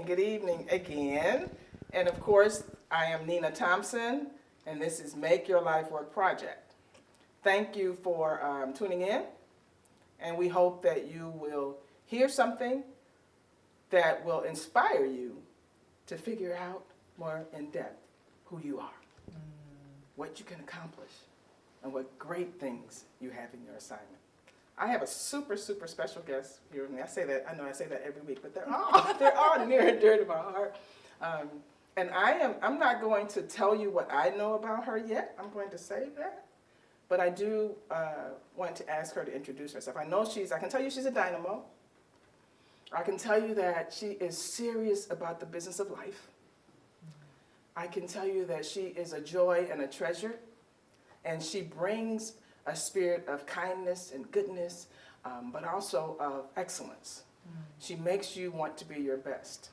Good evening again. And of course, I am Nina Thompson, and this is Make Your Life Work Project. Thank you for tuning in, and we hope that you will hear something that will inspire you to figure out more in depth who you are, what you can accomplish, and what great things you have in your assignment. I have a super, super special guest here with me. I know I say that every week, but they're all near and dear to my heart. And I'm not going to tell you what I know about her yet. I'm going to save that. But I do want to ask her to introduce herself. I can tell you she's a dynamo. I can tell you that she is serious about the business of life. I can tell you that she is a joy and a treasure. And she brings a spirit of kindness and goodness, but also of excellence. She makes you want to be your best.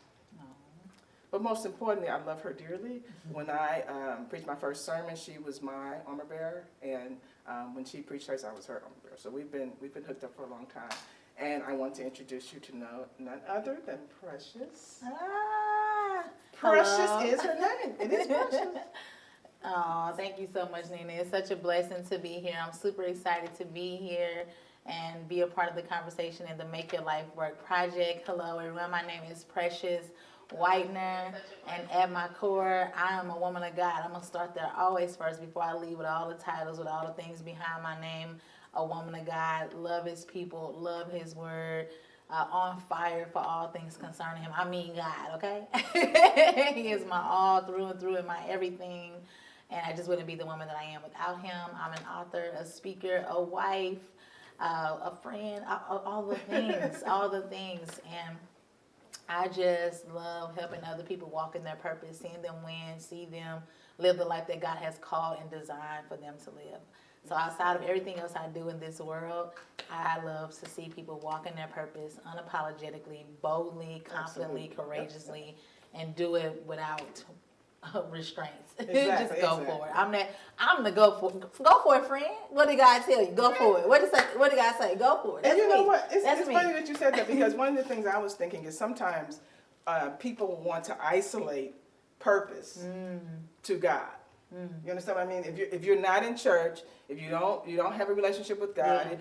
But most importantly, I love her dearly. When I preached my first sermon, she was my armor bearer, and when she preached hers, I was her armor bearer. So we've been hooked up for a long time. And I want to introduce you to none other than Precious. Precious Hello. is her name. It is Precious. Oh, thank you so much, Nina. It's such a blessing to be here. I'm super excited to be here and be a part of the conversation in the Make Your Life Work Project. Hello, everyone. My name is Precious Whitener, and at my core, I am a woman of God. I'm going to start there always first before I leave with all the titles, with all the things behind my name. A woman of God, love his people, love his word, on fire for all things concerning him. I mean God, okay? He is my all through and through and my everything. And I just wouldn't be the woman that I am without him. I'm an author, a speaker, a wife, a friend, all the things, all the things. And I just love helping other people walk in their purpose, seeing them win, see them live the life that God has called and designed for them to live. So outside of everything else I do in this world, I love to see people walk in their purpose unapologetically, boldly, confidently, courageously, and do it without restraints. Just go for it. I'm the go for it, friend. What did God tell you? Go for it. What did God say? Go for it. That's and you know what? It's funny that you said that, because one of the things I was thinking is sometimes people want to isolate purpose to God. You understand what I mean? If you're not in church, if you don't have a relationship with God,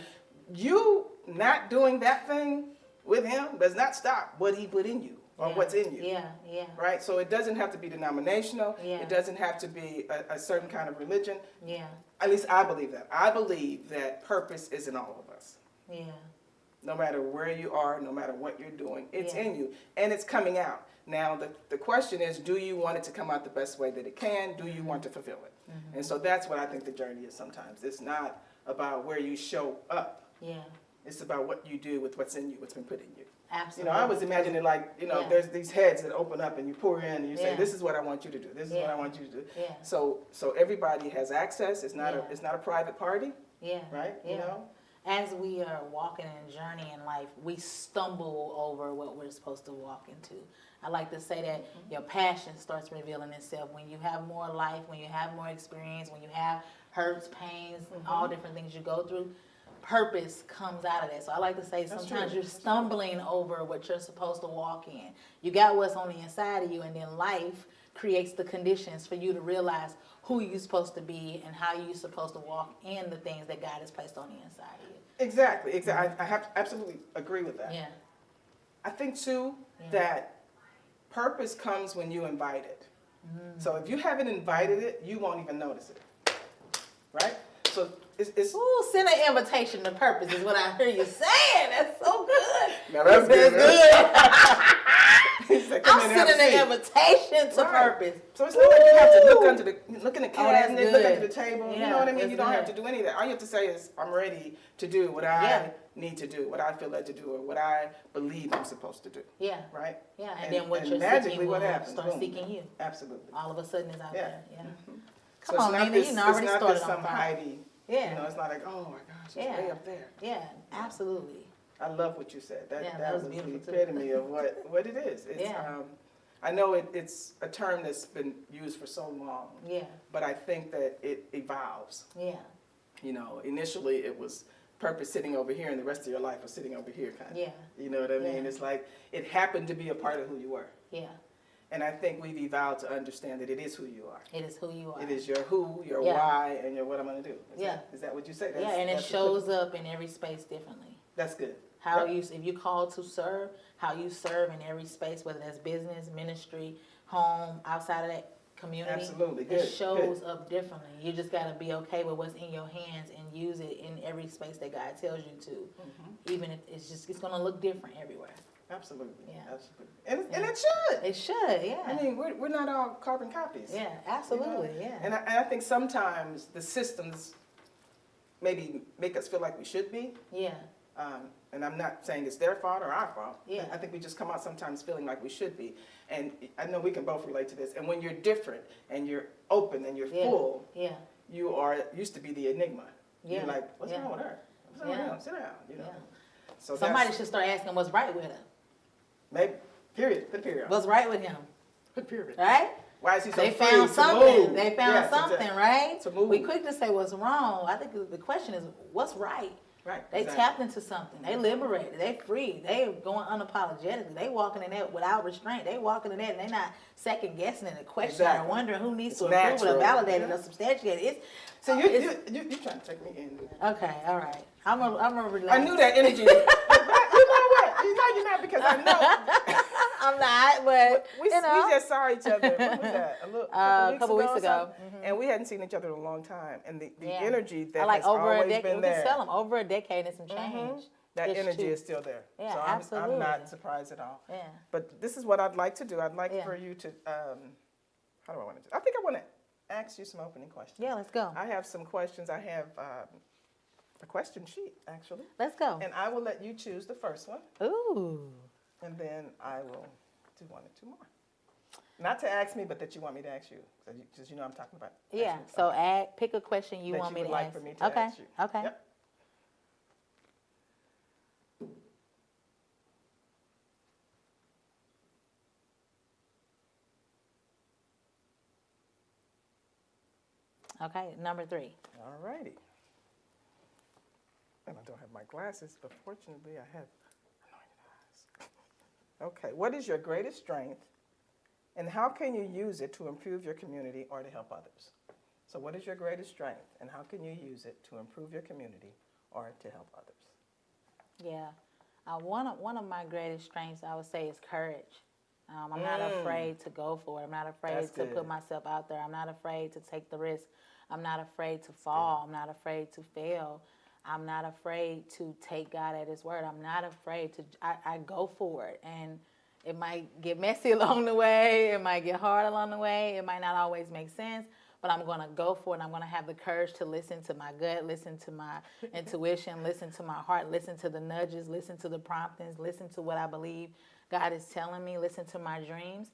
you not doing that thing with him does not stop what he put in you. Or what's in you. Yeah. Right? So it doesn't have to be denominational. Yeah. It doesn't have to be a certain kind of religion. Yeah. At least I believe that. I believe that purpose is in all of us. Yeah. No matter where you are, no matter what you're doing, it's in you. And it's coming out. Now, the question is, do you want it to come out the best way that it can? Do you want to fulfill it? And so that's what I think the journey is sometimes. It's not about where you show up. Yeah. It's about what you do with what's in you, what's been put in you. Absolutely. I was imagining there's these heads that open up and you pour in and you say, this is what I want you to do. This is what I want you to do. Yeah. So everybody has access. It's not a private party. Yeah. Right? Yeah. As we are walking and journey in life, we stumble over what we're supposed to walk into. I like to say that your passion starts revealing itself when you have more life, when you have more experience, when you have hurts, pains, all different things you go through. Purpose comes out of that. So I like to say sometimes you're stumbling over what you're supposed to walk in. You got what's on the inside of you, and then life creates the conditions for you to realize who you're supposed to be and how you're supposed to walk in the things that God has placed on the inside of you. Exactly. I have to absolutely agree with that. Yeah. I think too that purpose comes when you invite it. So if you haven't invited it, you won't even notice it. Right? So it's send an invitation to purpose is what I hear you saying. That's so good. Now that's good. I'm sending an invitation to purpose. So it's not like you have to look in the cabinet, look under the table. Yeah, you know what I mean? You don't good. have to do any of that. All you have to say is, I'm ready to do what I need to do, what I feel led to do, or what I believe I'm supposed to do. Yeah. Right? Yeah, and then what you're seeking will start seeking you. Absolutely. All of a sudden it's out there. Yeah. Come on, Nina, you already started on some fire. Heidi. Yeah. It's not like, oh my gosh, it's way up there. Yeah, absolutely. I love what you said. That was the beautiful epitome of what it is. It's, I know it's a term that's been used for so long. Yeah. But I think that it evolves. Yeah. Initially it was purpose sitting over here and the rest of your life was sitting over here kind of. Yeah. You know what I mean? It's like it happened to be a part of who you were. Yeah. And I think we've evolved to understand that it is who you are. It is who you are. It is your who, your Yeah. why, and your what I'm going to do. Yeah. Is that what you say? Yeah, and it shows up in every space differently. That's good. How Yep. if you call to serve, how you serve in every space, whether that's business, ministry, home, outside of that community. Absolutely. Good. It shows up differently. You just got to be okay with what's in your hands and use it in every space that God tells you to. Even if it's going to look different everywhere. Absolutely. Yeah. Absolutely. And it should. It should, yeah. I mean, we're not all carbon copies. Yeah, absolutely, You know? yeah. And I think sometimes the systems maybe make us feel like we should be. Yeah. And I'm not saying it's their fault or our fault. Yeah. I think we just come out sometimes feeling like we should be. And I know we can both relate to this. And when you're different and you're open and you're full, Yeah. you used to be the enigma. Yeah. You're like, what's wrong with her? What's wrong with Yeah. him? Sit down. You know. Yeah. So Somebody should start asking what's right with her. maybe period. Put a period. What's right with him? Put a period. Right? Why is he so They free found to something. move? They found Yes, something, exactly. right? To move. We quick to say what's wrong. I think the question is what's right. Right. They exactly. tapped into something. They liberated. They free. They going unapologetically. They walking in that without restraint. They walking in that and they not second guessing it, questioning Exactly. or wondering who needs It's to approve it or natural, validate it yeah. or substantiate it. So It's you're trying to take me in. okay. All right. I'm a relax. I knew that energy. You know what? You're not because I know. I'm not, but We you know. just saw each other. When was that? A couple weeks or ago. something? And we hadn't seen each other in a long time. And the Yeah. energy that I like has over a always decade. been We there. can tell them over a decade and some change. That It's energy true. is still there. Yeah, so absolutely. I'm not surprised at all. Yeah. But this is what I'd like to do. I'd like Yeah. for you to, how do I want to do? I think I want to ask you some opening questions. Yeah, let's go. I have some questions. I have a question sheet, actually. Let's go. And I will let you choose the first one. Ooh. And then I will do one or two more. Not to ask me, but that you want me to ask you. Because you know I'm talking about. Yeah. asking- So okay. pick a question you That want you me would to like ask. for me to Okay. ask you. Okay. Yep. Okay. Number 3. All righty. And I don't have my glasses, but fortunately I have anointed eyes. Okay. What is your greatest strength, and how can you use it to improve your community or to help others? So what is your greatest strength, and how can you use it to improve your community or to help others? Yeah. One of my greatest strengths, I would say, is courage. I'm not afraid to go for it. I'm not afraid That's to good. put myself out there. I'm not afraid to take the risk. I'm not afraid to fall. I'm not afraid to fail. I'm not afraid to take God at His word. I'm not afraid to, I go for it. And it might get messy along the way. It might get hard along the way. It might not always make sense. But I'm going to go for it. I'm going to have the courage to listen to my gut, listen to my intuition, listen to my heart, listen to the nudges, listen to the promptings, listen to what I believe God is telling me, listen to my dreams.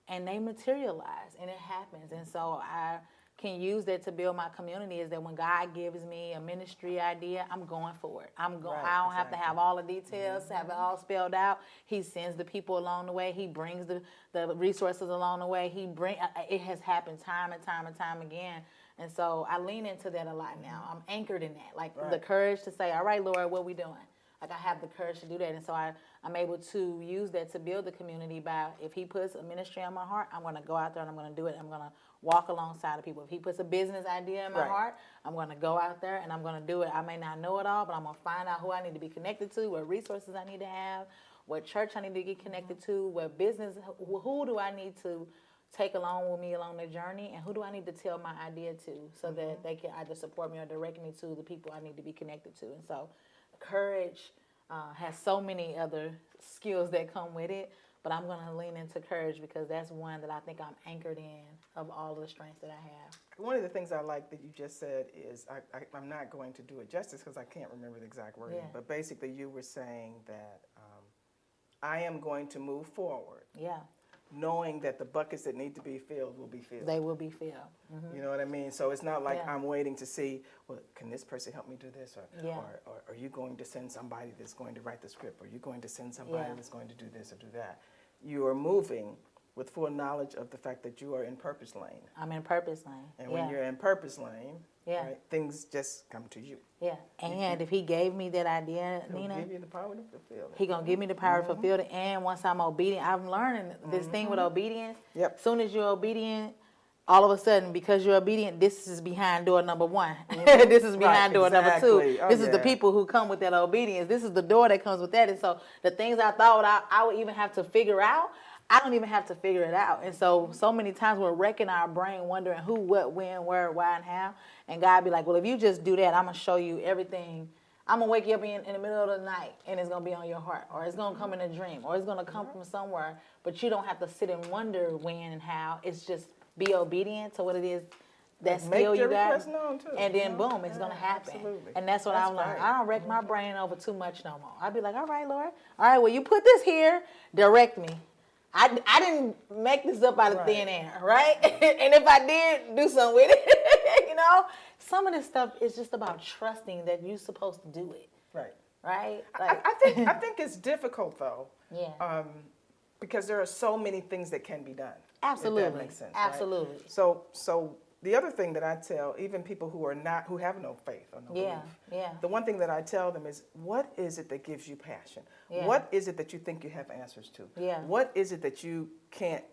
And they materialize, and it happens. And so I can use that to build my community, is that when God gives me a ministry idea, I'm going for it. I don't have to have all the details, have it all spelled out. He sends the people along the way. He brings the resources along the way. It has happened time and time and time again. And so I lean into that a lot now. I'm anchored in that, like the courage to say, all right, Lord, what are we doing? Like I have the courage to do that. And so I'm able to use that to build the community by, if He puts a ministry on my heart, I'm going to go out there and I'm going to do it. I'm going to walk alongside of people. If He puts a business idea in my heart, I'm going to go out there and I'm going to do it. I may not know it all, but I'm going to find out who I need to be connected to, what resources I need to have, what church I need to get connected to, what business, who do I need to take along with me along the journey, and who do I need to tell my idea to, so that they can either support me or direct me to the people I need to be connected to. And so courage has so many other skills that come with it, but I'm going to lean into courage because that's one that I think I'm anchored in of all the strengths that I have. One of the things I like that you just said is, I'm not going to do it justice because I can't remember the exact wording, but basically you were saying that I am going to move forward. Yeah. Knowing that the buckets that need to be filled will be filled. They will be filled. Mm-hmm. You know what I mean? So it's not like I'm waiting to see, well, can this person help me do this? Or are you going to send somebody that's going to write the script? Or are you going to send somebody that's going to do this or do that? You are moving with full knowledge of the fact that you are in purpose lane. I'm in purpose lane. And when you're in purpose lane, Yeah. Right? Things just come to you. Yeah. And if he gave me that idea, He'll Nina, give you the power to fulfill it. he gonna give me the power to fulfill it. And once I'm obedient, I'm learning this thing with obedience. Yep. As soon as you're obedient, all of a sudden, because you're obedient, this is behind door number 1. This is behind door number 2. exactly. Oh, This is the yeah. people who come with that obedience. This is the door that comes with that. And so the things I thought I would even have to figure out, I don't even have to figure it out. And so many times we're wrecking our brain, wondering who, what, when, where, why, and how. And God be like, well, if you just do that, I'm going to show you everything. I'm going to wake you up in the middle of the night, and it's going to be on your heart. Or it's going to come in a dream. Or it's going to come from somewhere. But you don't have to sit and wonder when and how. It's just be obedient to what it is, that skill you got. Request known too, and then, boom, it's going to happen. Absolutely. And that's what I learned. right. I don't wreck my brain over too much no more. I'd be like, all right, Lord. All right, well, you put this here. Direct me. I didn't make this up out of thin air, right? And if I did, do something with it. You know? Some of this stuff is just about trusting that you're supposed to do it. Right. Right? I think it's difficult though. Yeah. Because there are so many things that can be done. Absolutely. If that makes sense. Right? Absolutely. So the other thing that I tell even people who have no faith or no belief, the one thing that I tell them is, what is it that gives you passion? Yeah. What is it that you think you have answers to? Yeah. What is it that you can't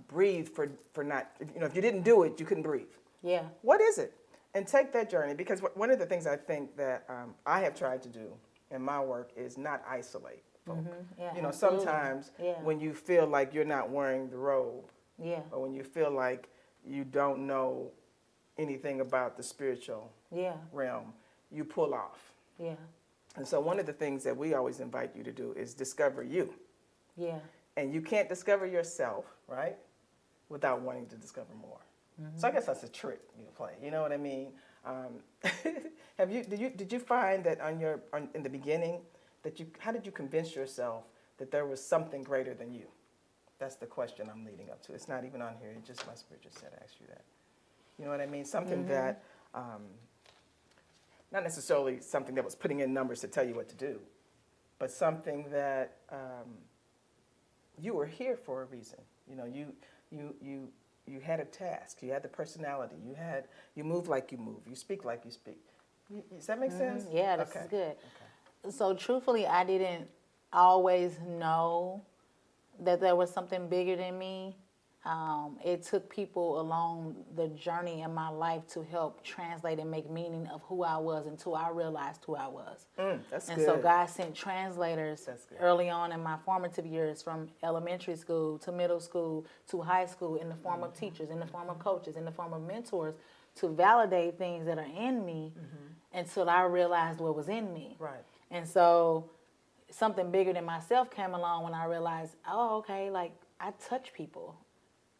breathe for not, if you didn't do it, you couldn't breathe? Yeah. What is it? And take that journey, because one of the things I think that I have tried to do in my work is not isolate folk. Yeah, You know, absolutely. sometimes Yeah. when you feel like you're not wearing the robe, Yeah. or when you feel like you don't know anything about the spiritual Yeah. realm, you pull off. Yeah. And so one of the things that we always invite you to do is discover you. Yeah. And you can't discover yourself, right, without wanting to discover more. So I guess that's a trick you play. You know what I mean? Did you find that in the beginning how did you convince yourself that there was something greater than you? That's the question I'm leading up to. It's not even on here. It just my spirit just said ask you that. You know what I mean? Something that not necessarily something that was putting in numbers to tell you what to do, but something that you were here for a reason. You know, you had a task. You had the personality. You move like you move. You speak like you speak. Does that make sense? Yeah, this Okay. is good. Okay. So truthfully, I didn't always know that there was something bigger than me. It took people along the journey in my life to help translate and make meaning of who I was until I realized who I was. That's And good. so God sent translators That's good. early on in my formative years, from elementary school to middle school to high school, in the form of teachers, in the form of coaches, in the form of mentors, to validate things that are in me until I realized what was in me. Right. And so something bigger than myself came along when I realized, oh, okay, like I touch people.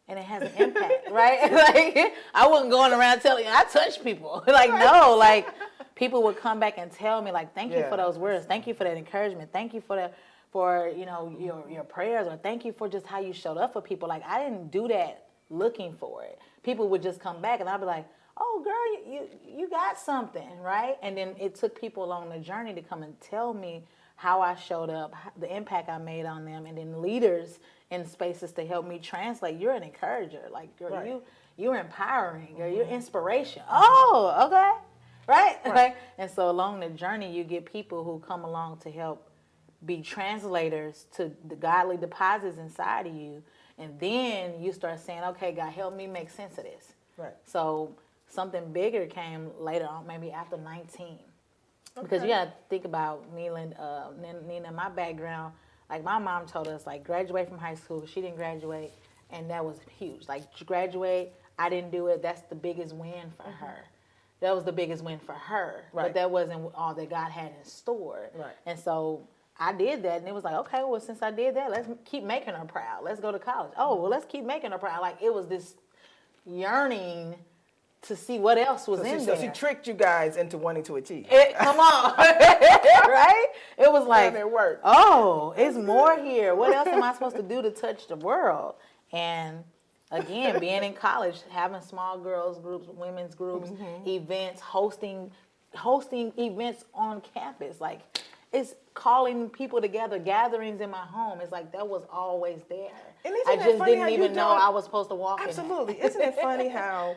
And it has an impact, right? Like, I wasn't going around telling you, I touch people. Like, no, like, people would come back and tell me, like, thank you for those words. Thank you for that encouragement. Thank you for your prayers, or thank you for just how you showed up for people. Like, I didn't do that looking for it. People would just come back, and I'd be like, oh, girl, you got something, right? And then it took people along the journey to come and tell me how I showed up, the impact I made on them, and then leaders in spaces to help me translate. You're an encourager. Like, girl, Right. you're empowering. Girl, you're inspiration. Oh, okay. Right? And so along the journey, you get people who come along to help be translators to the godly deposits inside of you. And then you start saying, okay, God, help me make sense of this. Right. So something bigger came later on, maybe after 19. Because you got to think about Nina, my background. Like, my mom told us, like, graduate from high school. She didn't graduate, and that was huge. Like, graduate, I didn't do it. That's the biggest win for her. That was the biggest win for her. Right. But that wasn't all that God had in store. Right. And so I did that, and it was like, okay, well, since I did that, let's keep making her proud. Let's go to college. Oh, well, let's keep making her proud. Like, it was this yearning to see what else was in there. So she tricked you guys into wanting to achieve. Come on. Right? It was like, And it worked. oh, it's more here. What else am I supposed to do to touch the world? And again, being in college, having small girls groups, women's groups, events, hosting events on campus. Like, it's calling people together, gatherings in my home. It's like that was always there. And isn't I that just funny didn't how you even know don't- I was supposed to walk in it. Absolutely. Isn't it funny how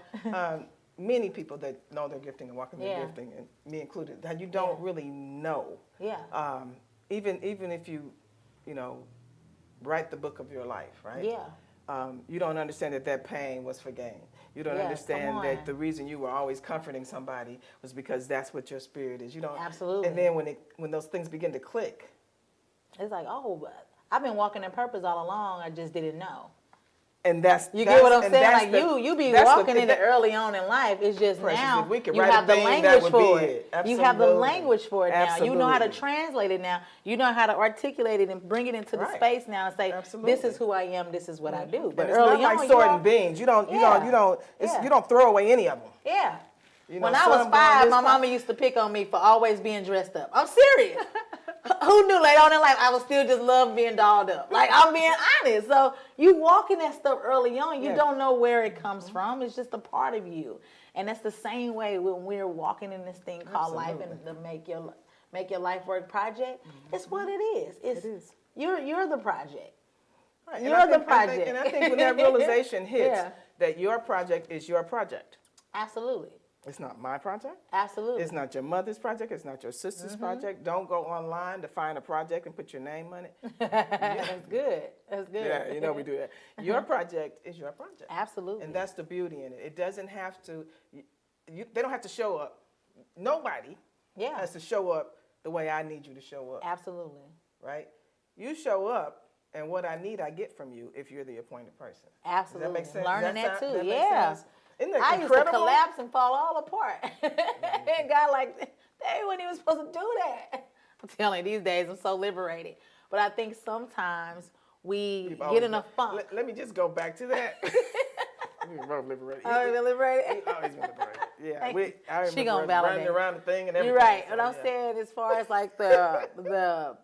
many people that know their gifting and walk in their Yeah. gifting, and me included, that you don't really know. Yeah. Even if you write the book of your life, right? Yeah. You don't understand that pain was for gain. You don't Yes, understand come that on. the reason you were always comforting somebody was because that's what your spirit is. You don't. Absolutely. And then when those things begin to click, It's like, oh, but I've been walking in purpose all along. I just didn't know. and that's You get what I'm and saying? that's Like you be that's walking in it early on in life. It's just Precious, now if we could you write a have the thing, that language would for be it. it. You have the Absolutely. language for it now. You know how to Absolutely. translate it now. You know how to articulate it and bring it into the Right. space now and say, Absolutely. this is who I am. This is what I do. But And it's early not on, like you sorting all- beans. You don't Yeah. you don't throw away any of them. Yeah. You know, When I was some go in 5, this my pot. mama used to pick on me for always being dressed up. I'm serious. Who knew later on in life I would still just love being dolled up? Like, I'm being honest. So you walk in that stuff early on. You Yeah. don't know where it comes from. It's just a part of you. And that's the same way when we're walking in this thing called life and the Make Your Life Work project. It's what it is. It is. You're the project. Right. You're the project. And I think when that realization hits, Yeah. that your project is your project. Absolutely. It's not my project. Absolutely. It's not your mother's project. It's not your sister's project. Don't go online to find a project and put your name on it. That's good. That's good. Yeah, you know we do that. Your project is your project. Absolutely. And that's the beauty in it. It doesn't have to, they don't have to show up. Nobody Yeah. has to show up the way I need you to show up, Absolutely. right? You show up, and what I need, I get from you if you're the appointed person. Absolutely. Does that make sense? Learning Does that too. that make Yeah. sense? Isn't that I incredible? used to collapse and fall all apart. And God, like, they weren't even supposed to do that. I'm telling you, these days I'm so liberated. But I think sometimes we We've get always in a been- funk. Let me just go back to that. We've both liberated. Oh, you liberated? We've always been liberated. Yeah, Thank I you. remember She gonna us validate. running around the thing and everything. You're right. So, What I'm yeah. saying as far as like the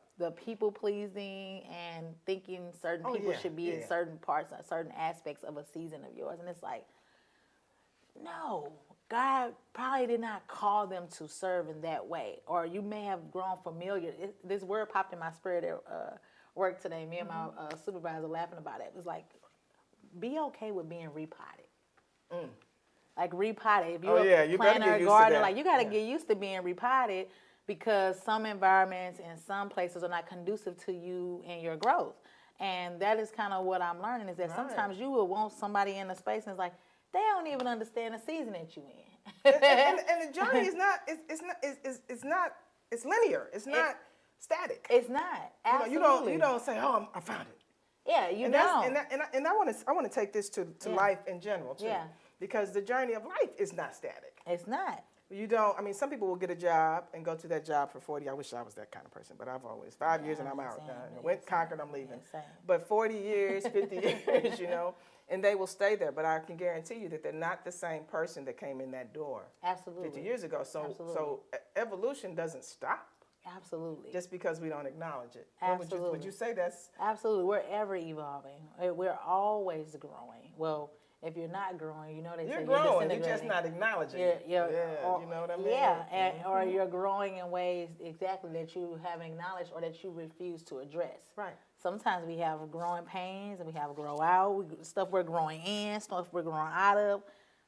people pleasing and thinking certain Oh, people yeah, should be in yeah. certain parts, certain aspects of a season of yours. And it's like, no, God probably did not call them to serve in that way. Or you may have grown familiar. This word popped in my spirit at work today. Me and my supervisor laughing about it. It was like, be okay with being repotted. Like repotted. If you're Oh, yeah, you a better planter, get a used to gardener, that. like you got to Yeah. get used to being repotted because some environments and some places are not conducive to you and your growth. And that is kind of what I'm learning is that Right. sometimes you will want somebody in a space and it's like, they don't even understand the season that you in. and the journey is not it's linear. It's not static. It's not. Absolutely. You don't say, oh, I found it. Yeah, you And don't. I want to take this to Yeah. life in general too. Yeah. Because the journey of life is not static. It's not. You don't. I mean, some people will get a job and go to that job for 40. I wish I was that kind of person, but I've always 5 years and I'm out. same. Went, conquered, I'm leaving. Same. But 40 years, 50 years, and they will stay there. But I can guarantee you that they're not the same person that came in that door Absolutely. 50 years ago. So Absolutely. evolution doesn't stop Absolutely. just because we don't acknowledge it. Absolutely. Would you say that's Absolutely. We're ever evolving. We're always growing. Well, if you're not growing, you know they say you're you're growing? You're just disintegrating. not acknowledging Yeah, it. yeah, You know what I mean? Yeah, or you're growing in ways exactly that you haven't acknowledged or that you refuse to address. Right. Sometimes we have growing pains and we have grow out, stuff we're growing in, stuff we're growing out of.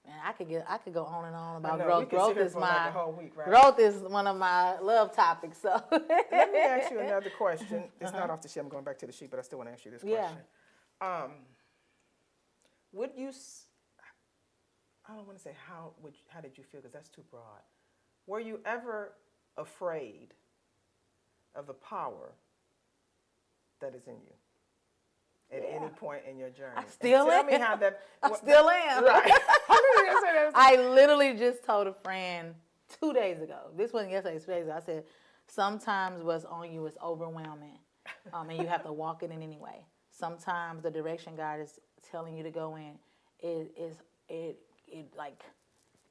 Man, I could go on and on about know. growth. We could sit Growth here is for like my a whole week, right? growth is one of my love topics. So Let me ask you another question. It's not off the sheet. I'm going back to the sheet, but I still want to ask you this Yeah. question. Would you? I don't want to say how did you feel because that's too broad. Were you ever afraid of the power that is in you at any point in your journey? I still Tell am. me how that. I still am. Right. I literally just told a friend 2 days ago. This wasn't yesterday, it's 2 days ago. I said, sometimes what's on you is overwhelming, and you have to walk it in anyway. Sometimes the direction God is telling you to go in, it like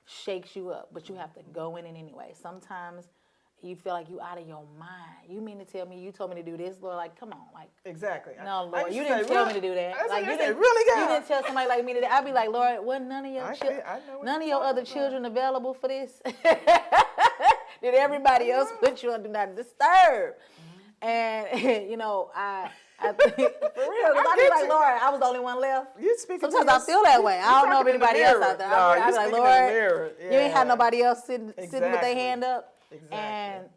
shakes you up, but you have to go in it anyway. Sometimes you feel like you out of your mind. You mean to tell me you told me to do this, Lord? Like, come on, like. Exactly. No, I Lord, used you to didn't say, tell really? me to do that. I Like, said, you didn't, really, God? you didn't tell somebody like me to do that. I'd be like, Lord, wasn't none of your I children, know what none of you're your other talking children available for this? Did everybody else put you on do not disturb? And I I think, for real, because I be like, Lord, I was the only one left. You speaking Sometimes to I feel that way. I don't know if talking in the anybody else mirror. out there. No, I you're be like, speaking in the Lord, mirror. you ain't had Yeah. nobody else sitting with their Exactly. hand up. Exactly. And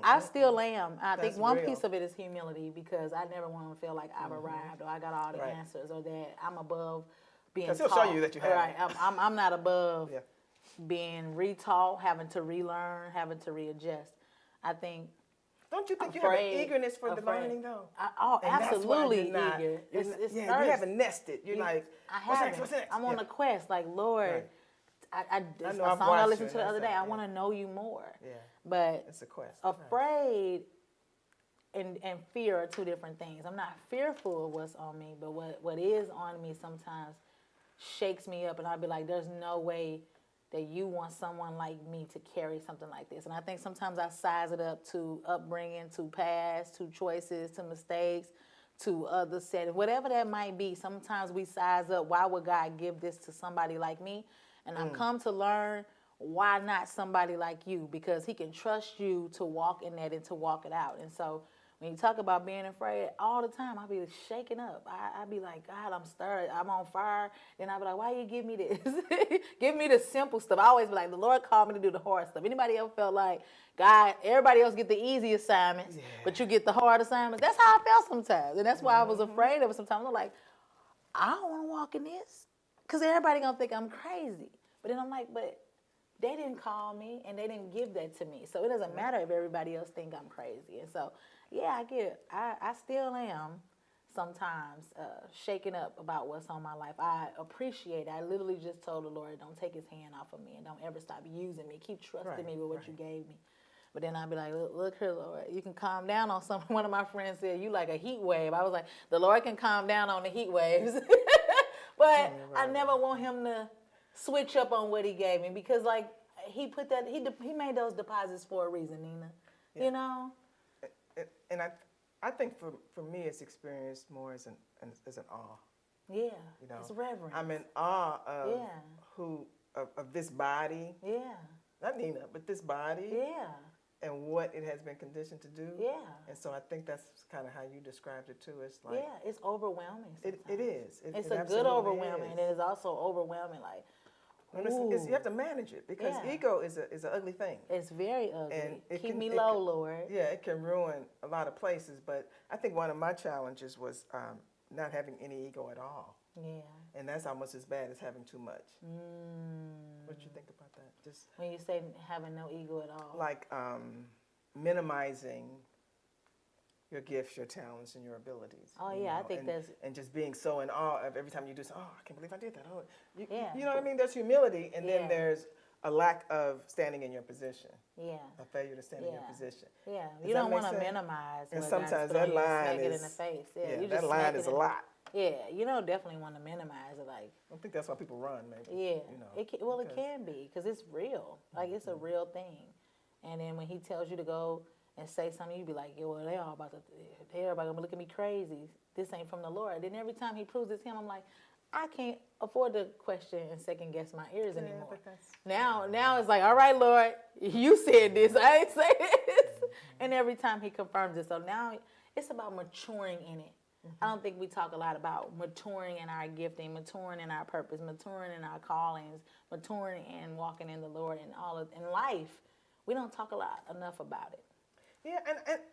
I still am. I think That's one real. piece of it is humility, because I never want to feel like I've arrived or I got all the Right. answers or that I'm above being 'Cause taught. he'll show you that you haven't. Right. I'm not above Yeah. being retaught, having to relearn, having to readjust. I think. Don't you think you have an eagerness for the Afraid. learning though? And absolutely that's why you're not, eager. It's you thirst. haven't nested. You're like, I what's haven't. next? What's next? I'm on a quest. Like, Lord, Right. it's know, a I've song I watched listened you, to the and other that's day. I that, want to know you more. Yeah. But It's a quest. afraid and fear are two different things. I'm not fearful of what's on me, but what is on me sometimes shakes me up, and I'll be like, there's no way that you want someone like me to carry something like this. And I think sometimes I size it up to upbringing, to past, to choices, to mistakes, to other settings, whatever that might be. Sometimes we size up, why would God give this to somebody like me? And I've come to learn, why not somebody like you? Because he can trust you to walk in that and to walk it out. And so when you talk about being afraid, all the time I be shaking up. I be like, God, I'm stirred. I'm on fire. Then I be like, why you give me this? Give me the simple stuff. I always be like, the Lord called me to do the hard stuff. Anybody ever felt like, God, everybody else get the easy assignments, but you get the hard assignments? That's how I felt sometimes. And that's why I was afraid of it sometimes. I'm like, I don't want to walk in this because everybody going to think I'm crazy. But then I'm like, but they didn't call me and they didn't give that to me. So it doesn't matter if everybody else think I'm crazy. And so, yeah, I still am sometimes shaken up about what's on my life. I appreciate it. I literally just told the Lord, don't take his hand off of me and don't ever stop using me. Keep trusting me with what you gave me. But then I'd be like, look here, Lord, you can calm down on something. One of my friends said, you like a heat wave. I was like, the Lord can calm down on the heat waves. But I never want him to switch up on what he gave me, because like he made those deposits for a reason, Nina. You know? And I think for me it's experienced more as an awe. Yeah. You know? It's reverence. I'm in awe of of this body. Yeah. Not Nina, but this body. Yeah. And what it has been conditioned to do. Yeah. And so I think that's kind of how you described it too. It's like, yeah, it's overwhelming sometimes. It is. It's a good overwhelming, and it is also overwhelming. Like, you have to manage it, because ego is an ugly thing. It's very ugly. And Keep me low, Lord. Yeah, it can ruin a lot of places. But I think one of my challenges was not having any ego at all. Yeah. And that's almost as bad as having too much. What do you think about that? Just when you say having no ego at all, like minimizing your gifts, your talents, and your abilities. Oh yeah, I think that's and just being so in awe of every time you do. Oh, I can't believe I did that. Oh, you know what I Yeah. mean? There's humility, and then there's a lack of standing in your position. Yeah. A failure to stand in your position. Yeah. Does You that don't make want to sense? minimize. And what sometimes God's put on that you and line smack it is in the face. Yeah. yeah, You that just line smack is it a in- lot. Yeah. You don't definitely want to minimize it. Like. I think that's why people run, maybe. Yeah. You know, It can be, because it's real. Like, it's a real thing. And then when he tells you to go and say something, you be like, yo, well, everybody gonna look at me crazy. This ain't from the Lord. Then every time he proves it's him, I'm like, I can't afford to question and second guess my ears anymore. Now it's like, all right, Lord, you said this. I ain't say this. And every time he confirms it. So now it's about maturing in it. I don't think we talk a lot about maturing in our gifting, maturing in our purpose, maturing in our callings, maturing and walking in the Lord and all of in life. We don't talk enough about it. Yeah,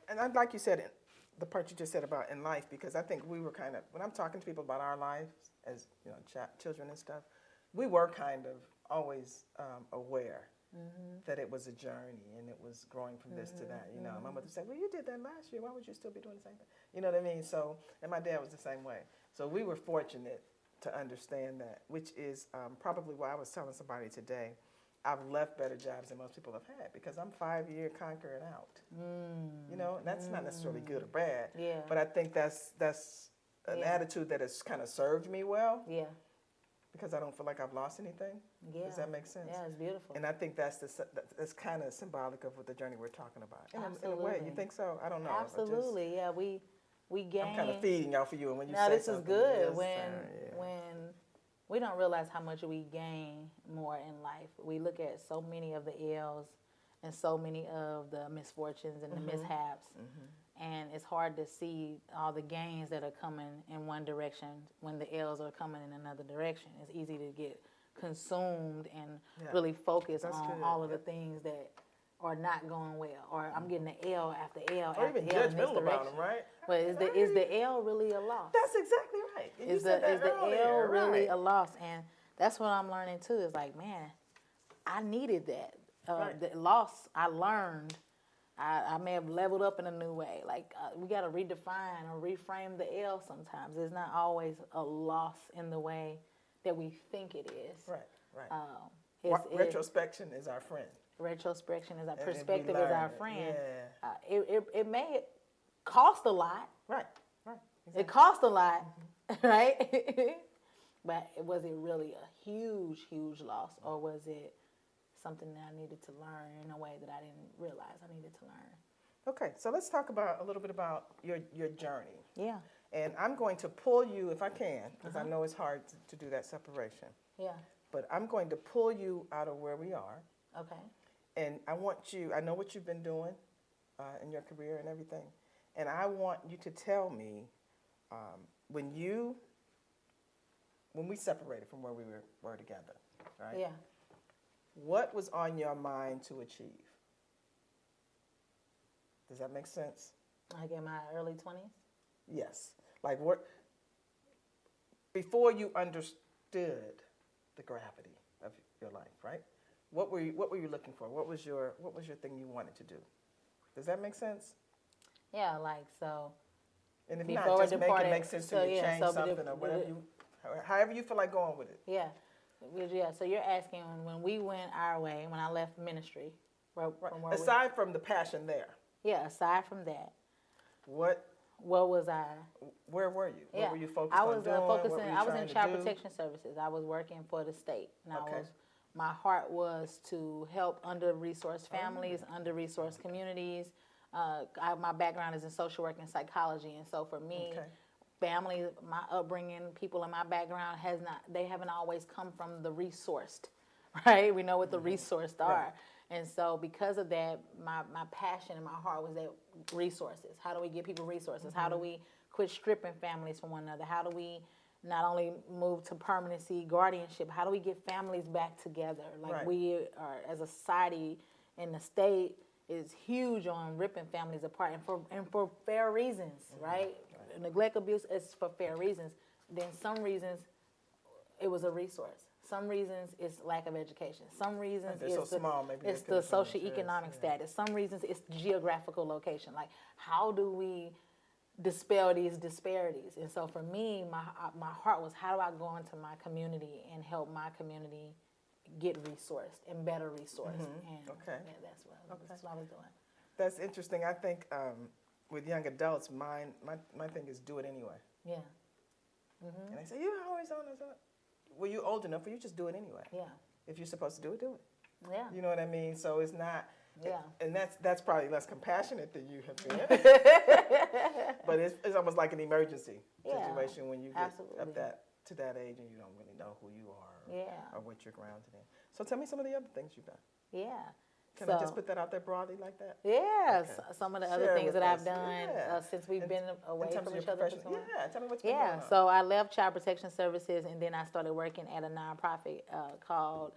and I'd like you said it, the part you just said about in life, because I think we were kind of, when I'm talking to people about our lives as children and stuff, we were kind of always aware that it was a journey and it was growing from this to that. You know, my mother said, well, you did that last year. Why would you still be doing the same thing? You know what I mean? So, and my dad was the same way. So we were fortunate to understand that, which is probably why I was telling somebody today, I've left better jobs than most people have had, because I'm 5-year conquer it out. You know, and that's not necessarily good or bad. Yeah. But I think that's an attitude that has kind of served me well. Yeah. Because I don't feel like I've lost anything. Yeah. Does that make sense? Yeah, it's beautiful. And I think that's kind of symbolic of what the journey we're talking about. In a way, Absolutely. you think so? I don't know. Absolutely. Yeah, we gain. I'm kind of feeding y'all for you, and when you Now say this is something, good yes, when we don't realize how much we gain more in life. We look at so many of the L's in so many of the misfortunes and the mishaps. And it's hard to see all the gains that are coming in one direction when the L's are coming in another direction. It's easy to get consumed and really focus on all of the things that are not going well, or I'm getting the L after L Or after even L in this judgmental about direction. them, right? But is the L really a loss? That's exactly right. And you Is said that the earlier, L really right. a loss? And that's what I'm learning too. Is like, man, I needed that. The loss I learned. I may have leveled up in a new way. Like we got to redefine or reframe the L sometimes. It's not always a loss in the way that we think it is. Right. Retrospection is our friend. Retrospection is our And perspective we is our learn it. friend. Yeah. It may cost a lot. Right. Exactly. It cost a lot, right? But was it really a huge, huge loss, or was it something that I needed to learn in a way that I didn't realize I needed to learn? Okay, so let's talk about a little bit about your journey. Yeah. And I'm going to pull you, if I can, because I know it's hard to do that separation. Yeah. But I'm going to pull you out of where we are. Okay. And I want you, I know what you've been doing in your career and everything. And I want you to tell me when we separated from where we were together, right? Yeah. What was on your mind to achieve? Does that make sense? Like in my early 20s? Yes. Like what, before you understood the gravity of your life, right? What were you looking for? What was your thing you wanted to do? Does that make sense? Yeah, like so. And if Before not, we just make departed, it make sense to so you, yeah, change so something or whatever however you feel like going with it. Yeah. Yeah, so you're asking when we went our way, when I left ministry. Aside from the passion there, Yeah, aside from that, what was I? where were you? Yeah, What were you focused I was on doing? focusing. What were you I was trying in to child do? protection services. I was working for the state, and Okay. my heart was to help under-resourced families, under-resourced communities. My background is in social work and psychology, and so for me, family, my upbringing, people in my background they haven't always come from the resourced, right? We know what the resourced are. And so because of that, my passion and my heart was that resources. How do we get people resources? How do we quit stripping families from one another? How do we not only move to permanency, guardianship, how do we get families back together? Like we are, as a society in the state, is huge on ripping families apart and for fair reasons, right? Neglect, abuse is for fair reasons. Then some reasons it was a resource. Some reasons it's lack of education. Some reasons it's so small, maybe it's the socioeconomic status. Some reasons it's geographical location. Like how do we dispel these disparities? And so for me, my heart was how do I go into my community and help my community get resourced and better resourced. And yeah, that's what I was doing. That's interesting. I think with young adults, my thing is do it anyway. Yeah. And they say, you're always on this. Well, you're old enough, or you just do it anyway. Yeah. If you're supposed to do it, do it. Yeah. You know what I mean? So it's not. Yeah. And that's probably less compassionate than you have been. But it's almost like an emergency situation when you get up to that age and you don't really know who you are or what you're grounded in. So tell me some of the other things you've done. Yeah. Can I just put that out there broadly like that? Yeah. Okay. Some of the other things that I've done since we've been away from each other. Yeah, tell me what's been going on. So I left Child Protection Services and then I started working at a nonprofit called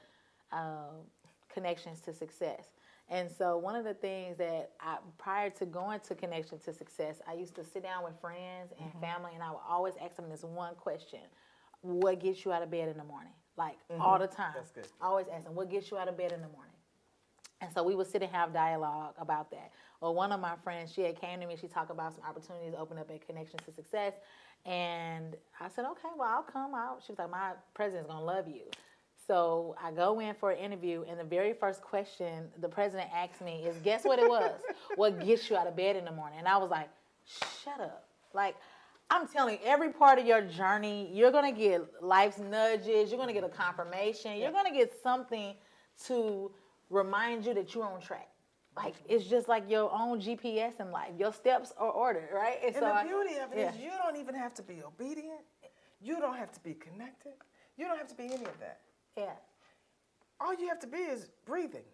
Connections to Success. And so one of the things that prior to going to Connection to Success, I used to sit down with friends and family and I would always ask them this one question: what gets you out of bed in the morning? Like all the time. That's good. I always ask them, what gets you out of bed in the morning? And so we would sit and have dialogue about that. Well, one of my friends, she had came to me, she talked about some opportunities open up at Connection to Success. And I said, okay, well, I'll come out. She was like, my president's going to love you. So I go in for an interview, and the very first question the president asked me is, guess what it was? What gets you out of bed in the morning? And I was like, shut up. Like, I'm telling you, every part of your journey, you're going to get life's nudges. You're going to get a confirmation. You're going to get something to remind you that you're on track. Like, it's just like your own GPS in life. Your steps are ordered, right? And so the beauty of it is you don't even have to be obedient. You don't have to be connected. You don't have to be any of that. Yeah. All you have to be is breathing.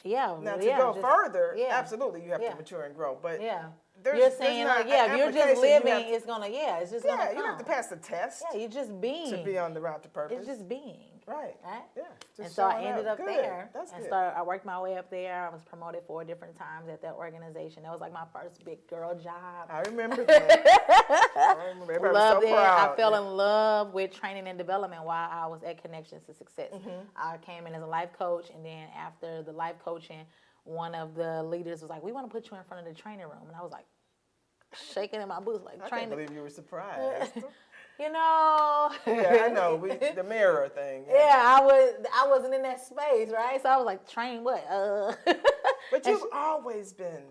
Yeah. Now to yeah, go just- further, yeah. absolutely, you have Yeah. to mature and grow. But Yeah. there's, You're there's saying, not like, yeah, an if you're just application you living, have to- it's going to, it's just yeah, going to you don't have to pass the test Yeah, you're just being. to be on the route to purpose. It's just being. Right. Right? Yeah. And Just so I showing ended up Good. there That's and good. I worked my way up there. I was promoted 4 different times at that organization. That was like my first big girl job. I remember that. I remember. Everybody was Loved so it. proud. I fell in love with training and development while I was at Connections to Success. I came in as a life coach, and then after the life coaching, one of the leaders was like, "We want to put you in front of the training room," and I was like, shaking in my boots, like, I training. can't believe you were surprised. You know. Yeah, I know. The mirror thing. Yeah, I wasn't in that space, right? So I was like, train what? But you've always been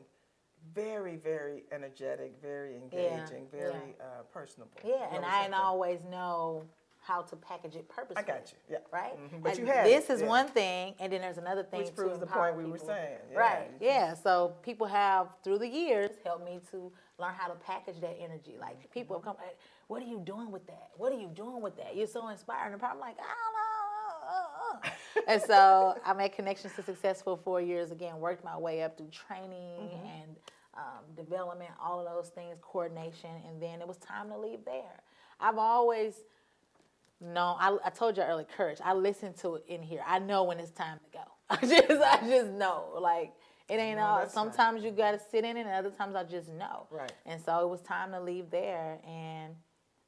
very, very energetic, very engaging, very personable. Yeah, You and know, I didn't something. always know how to package it purposefully. I got you. Yeah. Right? But And you had this it, is one thing, and then there's another thing Which proves to the empower point we were people. saying. Yeah, Right. you Yeah. So people have through the years helped me to learn how to package that energy. Like people have come, like, "What are you doing with that? What are you doing with that? You're so inspiring." And I'm like, "I don't know." And so I'm at Connections to Success for 4 years. Again, worked my way up through training and development, all of those things, coordination, and then it was time to leave there. I've always known. I told you earlier, courage. I listen to it in here. I know when it's time to go. I just know. Like it ain't No, all. that's Sometimes you got to sit in it, and other times I just know. Right. And so it was time to leave there, and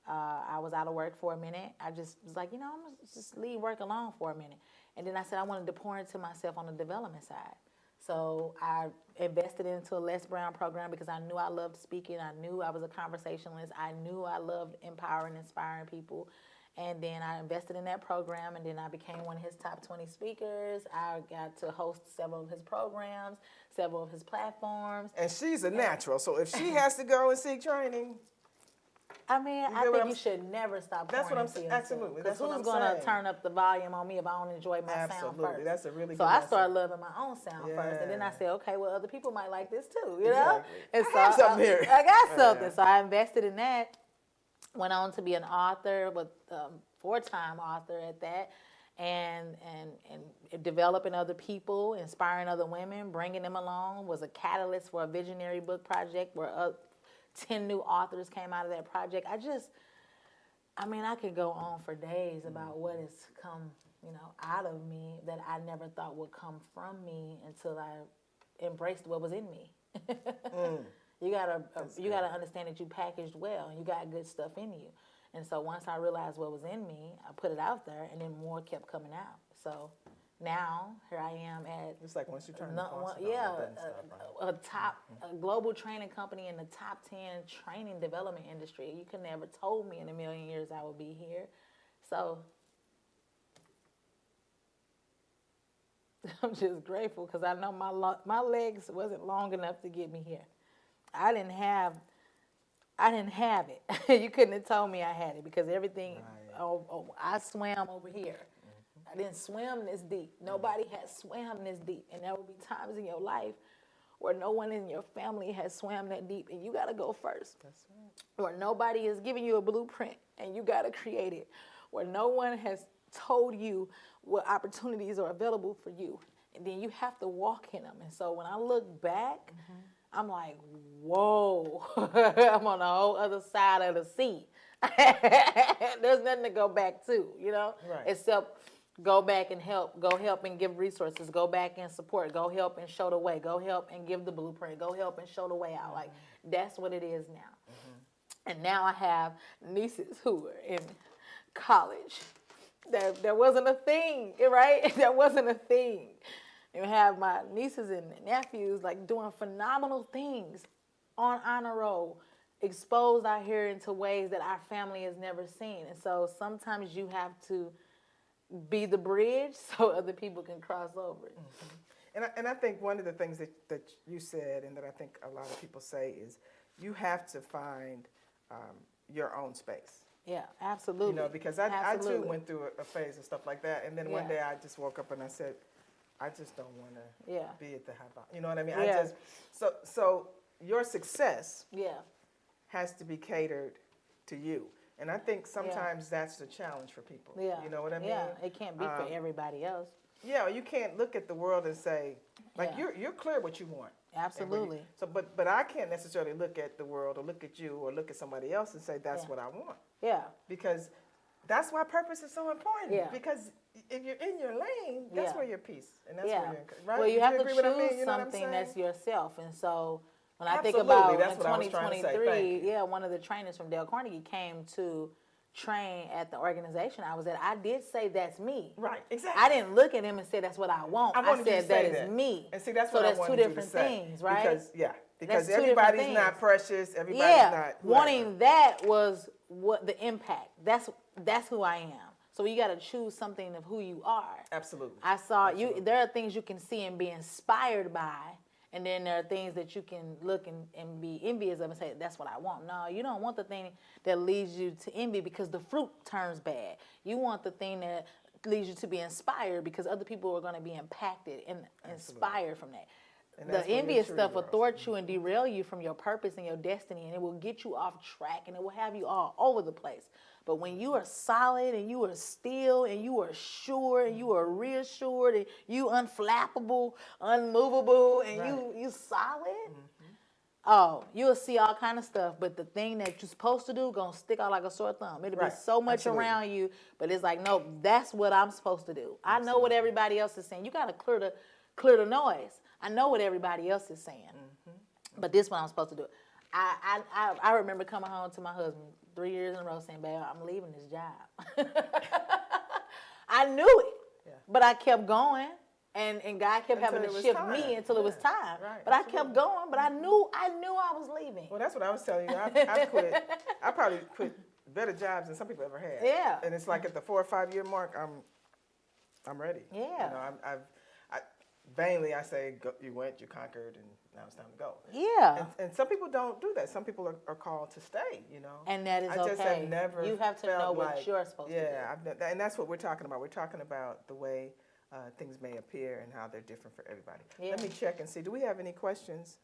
I was out of work for a minute. I just was like, I'm gonna just leave work alone for a minute. And then I said I wanted to pour into myself on the development side. So I invested into a Les Brown program because I knew I loved speaking. I knew I was a conversationalist. I knew I loved empowering, inspiring people. And then I invested in that program, and then I became one of his top 20 speakers. I got to host several of his programs, several of his platforms. And she's a natural, so if she has to go and seek training, I mean, I think you should never stop pouring That's what I'm into saying. yourself. Absolutely. Because That's what who's I'm going to saying. turn up the volume on me if I don't enjoy my sound Absolutely. first? That's a really So good I started message. loving my own sound Yeah. first. And then I said, okay, well, other people might like this too, you know? Exactly. And I have something here. I got something. Yeah. So I invested in that. Went on to be an author, with 4-time author at that. And developing other people, inspiring other women, bringing them along, was a catalyst for a visionary book project where 10 new authors came out of that project. I could go on for days about what has come, out of me that I never thought would come from me until I embraced what was in me. You gotta understand that you packaged well and you got good stuff in you. And so once I realized what was in me, I put it out there, and then more kept coming out. So now here I am at it's like once you turn the faucet on, it doesn't stop, right? a global training company in the top 10 training development industry. You could never told me in a million years I would be here. So I'm just grateful because I know my legs wasn't long enough to get me here. I didn't have it. You couldn't have told me I had it because everything. Right. I swam over here. I didn't swim this deep. Nobody has swam this deep, and there will be times in your life where no one in your family has swam that deep, and you got to go first. That's right. Where nobody is giving you a blueprint, and you got to create it. Where no one has told you what opportunities are available for you, and then you have to walk in them. And so when I look back, I'm like, whoa, I'm on the whole other side of the sea. There's nothing to go back to, Right. except go back and help. Go help and give resources. Go back and support. Go help and show the way. Go help and give the blueprint. Go help and show the way out. Like, that's what it is now. And now I have nieces who are in college. There wasn't a thing, right? There wasn't a thing. You have my nieces and nephews like doing phenomenal things on honor roll, exposed out here into ways that our family has never seen. And so sometimes you have to be the bridge so other people can cross over. And I think one of the things that you said and that I think a lot of people say is you have to find your own space. Yeah, absolutely. Because I too went through a phase of stuff like that. And then one day I just woke up and I said, I just don't want to be at the high bar. You know what I mean? Yeah. So your success Yeah. has to be catered to you. And I think sometimes that's the challenge for people. Yeah. You know what I mean? Yeah, it can't be for everybody else. Yeah, you can't look at the world and say, Like Yeah. you're clear what you want. Absolutely. So, but I can't necessarily look at the world or look at you or look at somebody else and say that's Yeah. what I want. Yeah. Because that's why purpose is so important. Yeah. Because if you're in your lane, that's Yeah. where your peace and that's Yeah. where you're right. Well, you Would have to agree what I choose mean? You know what I'm something saying? that's yourself. And so when I think Absolutely, about that's in what I was trying to say. Thank 2023, you. yeah, one of the trainers from Dale Carnegie came to train at the organization I was at. I did say that's me. Right, exactly. I didn't look at him and say that's what I want. I I wanted you to said say that is that. me. And see, that's so what I that's two wanted you to different say. things, right? Because That's two different everybody's not things. precious. Everybody's Yeah, not whoever. wanting that was what the impact. That's who I am. So you got to choose something of who you are. Absolutely. I saw Absolutely. you. There are things you can see and be inspired by, and then there are things that you can look and be envious of and say, that's what I want. No, you don't want the thing that leads you to envy because the fruit turns bad. You want the thing that leads you to be inspired because other people are going to be impacted and inspired from that. And The that's where your envious tree stuff will grows. thwart you and derail you from your purpose and your destiny, and it will get you off track, and it will have you all over the place. But when you are solid and you are still and you are sure and you are reassured and you unflappable, unmovable, and Right. you solid, oh, you'll see all kind of stuff. But the thing that you're supposed to do gonna stick out like a sore thumb. It'll Right. be so much Absolutely. around you, but it's like, nope, that's what I'm supposed to do. I know what everybody else is saying. You gotta clear the noise. I know what everybody else is saying, but this is what I'm supposed to do. I remember coming home to my husband 3 years in a row saying, babe, I'm leaving this job. I knew it, Yeah. but I kept going, and God kept Until having it to was shift time. me until it was Yeah. time. Right. But I Absolutely. kept going, but I knew I was leaving. Well, that's what I was telling you. I quit. I probably quit better jobs than some people ever had. Yeah. And it's like at the 4 or 5 year mark, I'm ready. Yeah. You know, I vainly I say, go, you went, you conquered, and now it's time to go. Yeah. And some people don't do that. Some people are called to stay, you know. And that is I just okay. have never You have to felt know what like, you're supposed to do. Yeah, and that's what we're talking about. We're talking about the way things may appear and how they're different for everybody. Yeah. Let me check and see. Do we have any questions?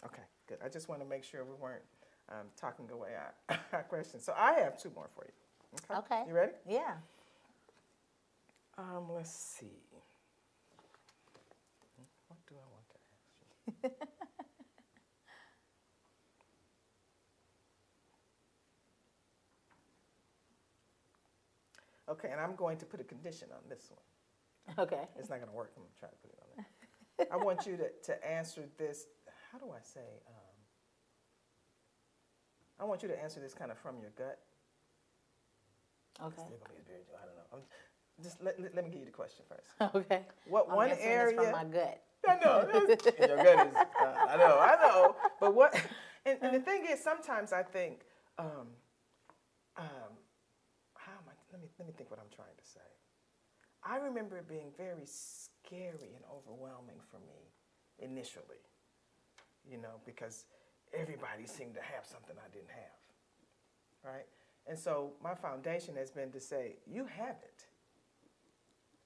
Okay, good. I just want to make sure we weren't talking away our questions. So I have 2 more for you. Okay. You ready? Yeah. Let's see. What do I want to ask you? Okay, and I'm going to put a condition on this one. Okay. It's not going to work. I'm going to try to put it on there. I want you to answer this. How do I say? I want you to answer this kind of from your gut. Okay. It's still gonna be spiritual. I don't know. Just let me give you the question first. Okay. What I'm one answering area? this from my gut. I know. That's, and your gut is. I know. But what? And the thing is, sometimes I think, how am I? Let me think what I'm trying to say. I remember it being very scary and overwhelming for me initially. You know, because everybody seemed to have something I didn't have. Right? And so my foundation has been to say, you have it.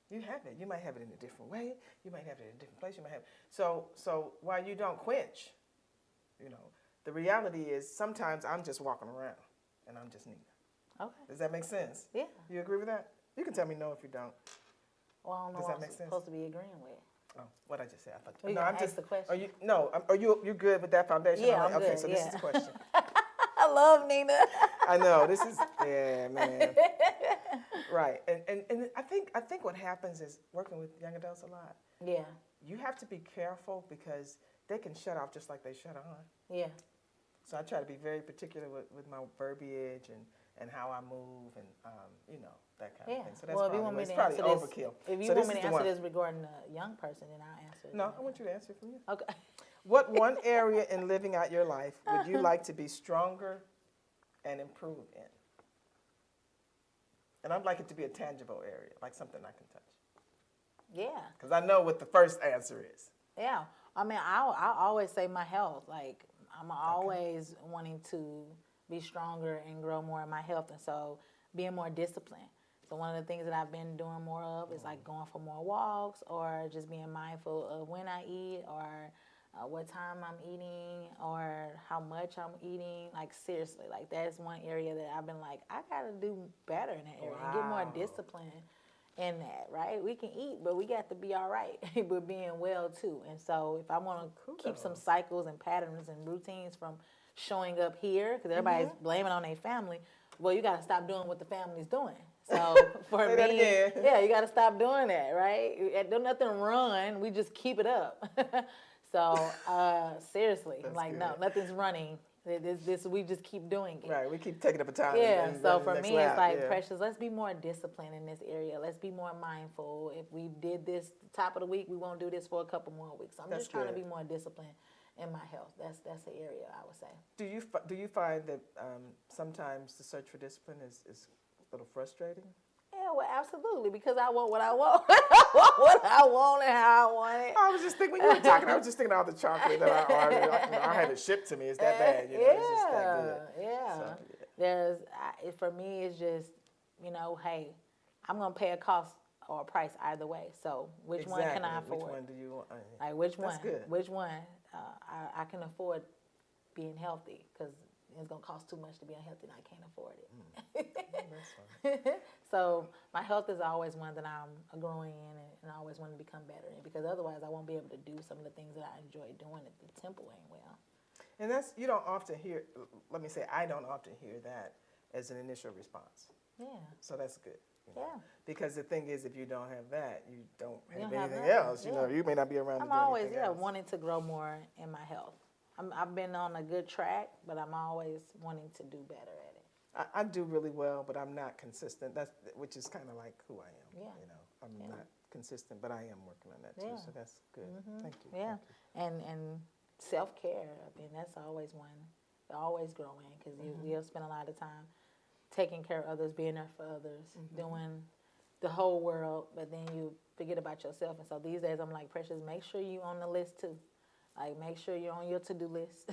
You have it. You might have it in a different way. You might have it in a different place. You might have. So while you don't quench, you know, the reality is sometimes I'm just walking around and I'm just Nina. Okay. Does that make sense? Yeah. You agree with that? You can tell me no if you don't. Well, I don't know Does what that I'm make sense? supposed to be agreeing with. Oh, what I just said. I thought. You No, gotta I'm ask just. the question. Are you? No. Are you good with that foundation? Yeah, like, I'm okay, good, so this yeah. is the question. I love Nina. I know this is. Yeah, man. Right, and I think what happens is working with young adults a lot. Yeah. You have to be careful because they can shut off just like they shut on. Yeah. So I try to be very particular with my verbiage and how I move and you know, that kind Yeah. of thing. So that's Well, if you probably, want me it's to probably answer overkill. this, if you So want me is to the answer one. this regarding a young person, then I'll answer it. No, I want you to answer it from you. Okay. What one area in living out your life would you like to be stronger and improve in? And I'd like it to be a tangible area, like something I can touch. Yeah. Because I know what the first answer is. Yeah. I mean, I always say my health. Like, I'm always wanting to be stronger and grow more in my health. And so being more disciplined. So one of the things that I've been doing more of is like going for more walks or just being mindful of when I eat or what time I'm eating or how much I'm eating. Like, seriously, like that's one area that I've been like, I got to do better in that area and get more Wow. discipline in that, right? We can eat, but we got to be all right with being well too. And so if I want to keep some cycles and patterns and routines from showing up here, because everybody's blaming on their family, well, you got to stop doing what the family's doing. So for Say that me, again. yeah, you got to stop doing that, right? Don't nothing run. We just keep it up. So seriously, That's like good. no, nothing's running. This we just keep doing it. Right, we keep taking up a time. Yeah, and so running for the next me, lap, it's like, yeah. Precious, let's be more disciplined in this area. Let's be more mindful. If we did this top of the week, we won't do this for a couple more weeks. So I'm That's just trying to good. be more disciplined in my health. That's the area I would say. Do you find that sometimes the search for discipline is a little frustrating? Yeah, well, absolutely, because I want what I want. I want what I want and how I want it. I was just thinking, when you were talking, I was just thinking of all the chocolate that I had it shipped to me. It's that bad, you know, it's just that good. Yeah. So, For me, it's just, hey, I'm going to pay a cost or a price either way. So which one can I afford? Which one do you want? Like, which That's one? good. Which one I can afford being healthy, because it's going to cost too much to be unhealthy and I can't afford it. That's fine. So my health is always one that I'm growing in and I always want to become better in, because otherwise I won't be able to do some of the things that I enjoy doing if the temple ain't well. And that's, you don't often hear, let me say, I don't often hear that as an initial response. Yeah. So that's good. Yeah. Because the thing is, if you don't have that, you don't have don't have anything nothing. else. You know, you may not be around to I'm do always, anything else. wanting to grow more in my health. I've been on a good track, but I'm always wanting to do better at it. I do really well, but I'm not consistent. Which is kind of like who I am. Yeah. You know, I'm not consistent, but I am working on that too. Yeah. So that's good. Thank you. Yeah, Thank and self-care, I mean, that's always one, always growing, because you'll spend a lot of time taking care of others, being there for others, doing the whole world, but then you forget about yourself. And so these days I'm like, Precious, make sure you on the list too. Like, make sure you're on your to-do list.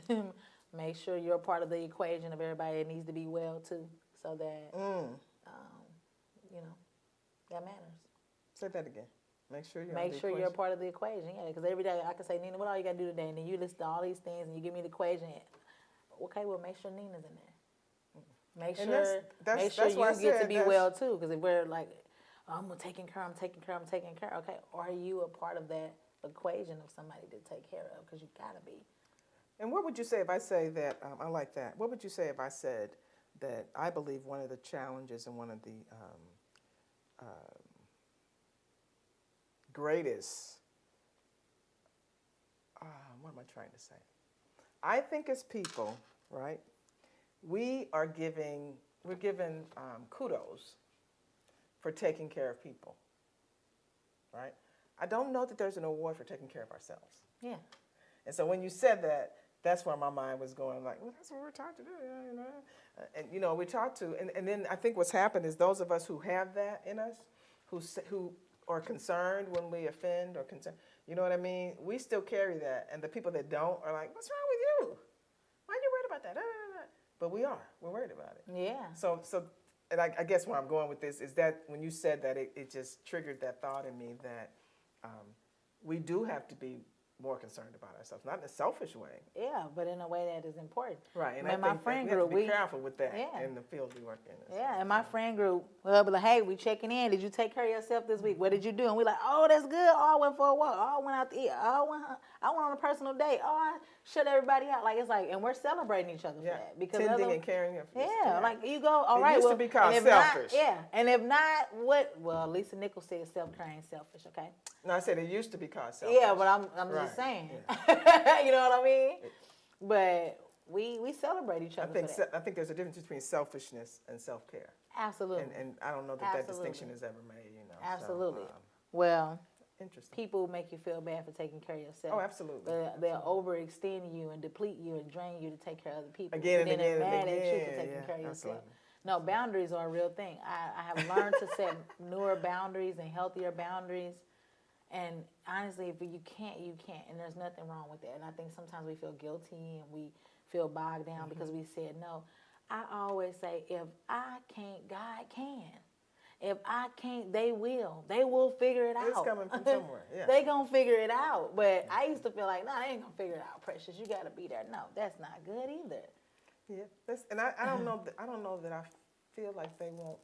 Make sure you're part of the equation of everybody that needs to be well too, so that, that matters. Say that again. Make sure you're Make sure you're a part of the equation, yeah. Because every day I can say, Nina, what all you got to do today? And then you list all these things and you give me the equation. Okay, well, make sure Nina's in there. Make And sure, that's you why I get to said be well too. Because if we're like, I'm taking care, okay, are you a part of that equation of somebody to take care of? Because you got to be. And what would you say if I say that, I like that, what would you say if I said that I believe one of the challenges and one of the greatest, what am I trying to say? I think as people, right, we're given kudos for taking care of people, right? I don't know that there's an award for taking care of ourselves. Yeah. And so when you said that, that's where my mind was going, like, well, that's what we're taught to do, you know. And, you know, we're taught to, and then I think what's happened is those of us who have that in us, who are concerned when we offend or concerned, you know what I mean? We still carry that. And the people that don't are like, what's wrong with you? Why are you worried about that? But we're worried about it. Yeah. So, and I guess where I'm going with this is that when you said that, it just triggered that thought in me that we do have to be more concerned about ourselves, not in a selfish way. Yeah, but in a way that is important. Right, and in my friend we have group, to be careful with that in the field we work in. Yeah, in my friend group, we'll be like, hey, we checking in. Did you take care of yourself this week? What did you do? And we're like, oh, that's good. Oh, I went for a walk. Oh, I went out to eat. Oh, I went on a personal date. Oh, I shut everybody out. Like, it's like, and we're celebrating each other for that. Because tending and caring. Like you go, all right. It used to be called selfish. And if not, what? Well, Lisa Nichols said self-care ain't selfish, okay? No, I said it used to be called selfish. Yeah, but I'm just saying. Yeah. You know what I mean? But we celebrate each other for that. I think there's a difference between selfishness and self-care. Absolutely. And I don't know that distinction is ever made, you know. Absolutely. Well, interesting. People make you feel bad for taking care of yourself. Oh, absolutely. They'll overextend you and deplete you and drain you to take care of other people. Again and then again they're mad and at you again. for taking care of yourself. Absolutely. No, boundaries are a real thing. I have learned to set newer boundaries and healthier boundaries. And honestly, if you can't, you can't. And there's nothing wrong with that. And I think sometimes we feel guilty and we feel bogged down because we said no. I always say, if I can't, God can. If I can't, they will. They will figure it out. It's coming from somewhere, yeah. They gonna figure it out. But I used to feel like, no, they ain't gonna figure it out, Precious. You gotta be there. No, that's not good either. Yeah, and I don't know. I don't know that I feel like they won't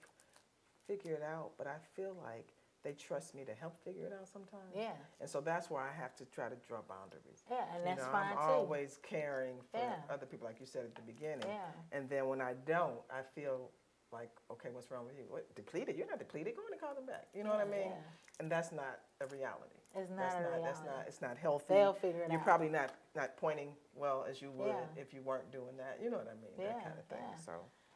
figure it out, but I feel like they trust me to help figure it out sometimes. Yeah. And so that's why I have to try to draw boundaries. Yeah, and that's fine I'm too. always caring for Yeah. other people, like you said at the beginning. Yeah. And then when I don't, I feel like, okay, what's wrong with you? What, depleted? You're not depleted. Go in and call them back. You know what I mean? Yeah. And that's not a reality. It's not That's a That's reality. not. It's not healthy. They'll figure it You're out. probably not pointing well as you would Yeah. if you weren't doing that. You know what I mean? Yeah, That kind of thing. yeah. So.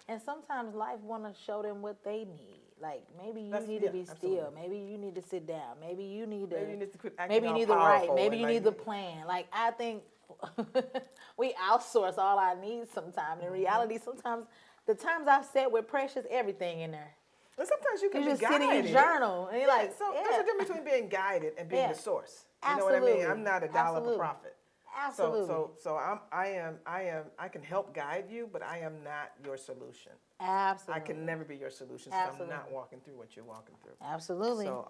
And sometimes life want to show them what they need. Like maybe you That's- need yeah, to be absolutely. still. Maybe you need to sit down. Maybe you need to. Maybe you need to quit acting Maybe you all need to write. powerful Maybe and you like- need to plan. Like I think we outsource all our needs sometimes. In reality, sometimes the times I've sat with Precious, everything in there. And sometimes you can You be just guided. sit in your journal and you're Yeah, like, so yeah. there's a difference between being guided and being Yeah. the source. You know what I mean? Absolutely. I'm not a dollar Absolutely. for profit. Absolutely. So I can help guide you, but I am not your solution. Absolutely. I can never be your solution if I'm not Absolutely. walking through what you're walking through. Absolutely. So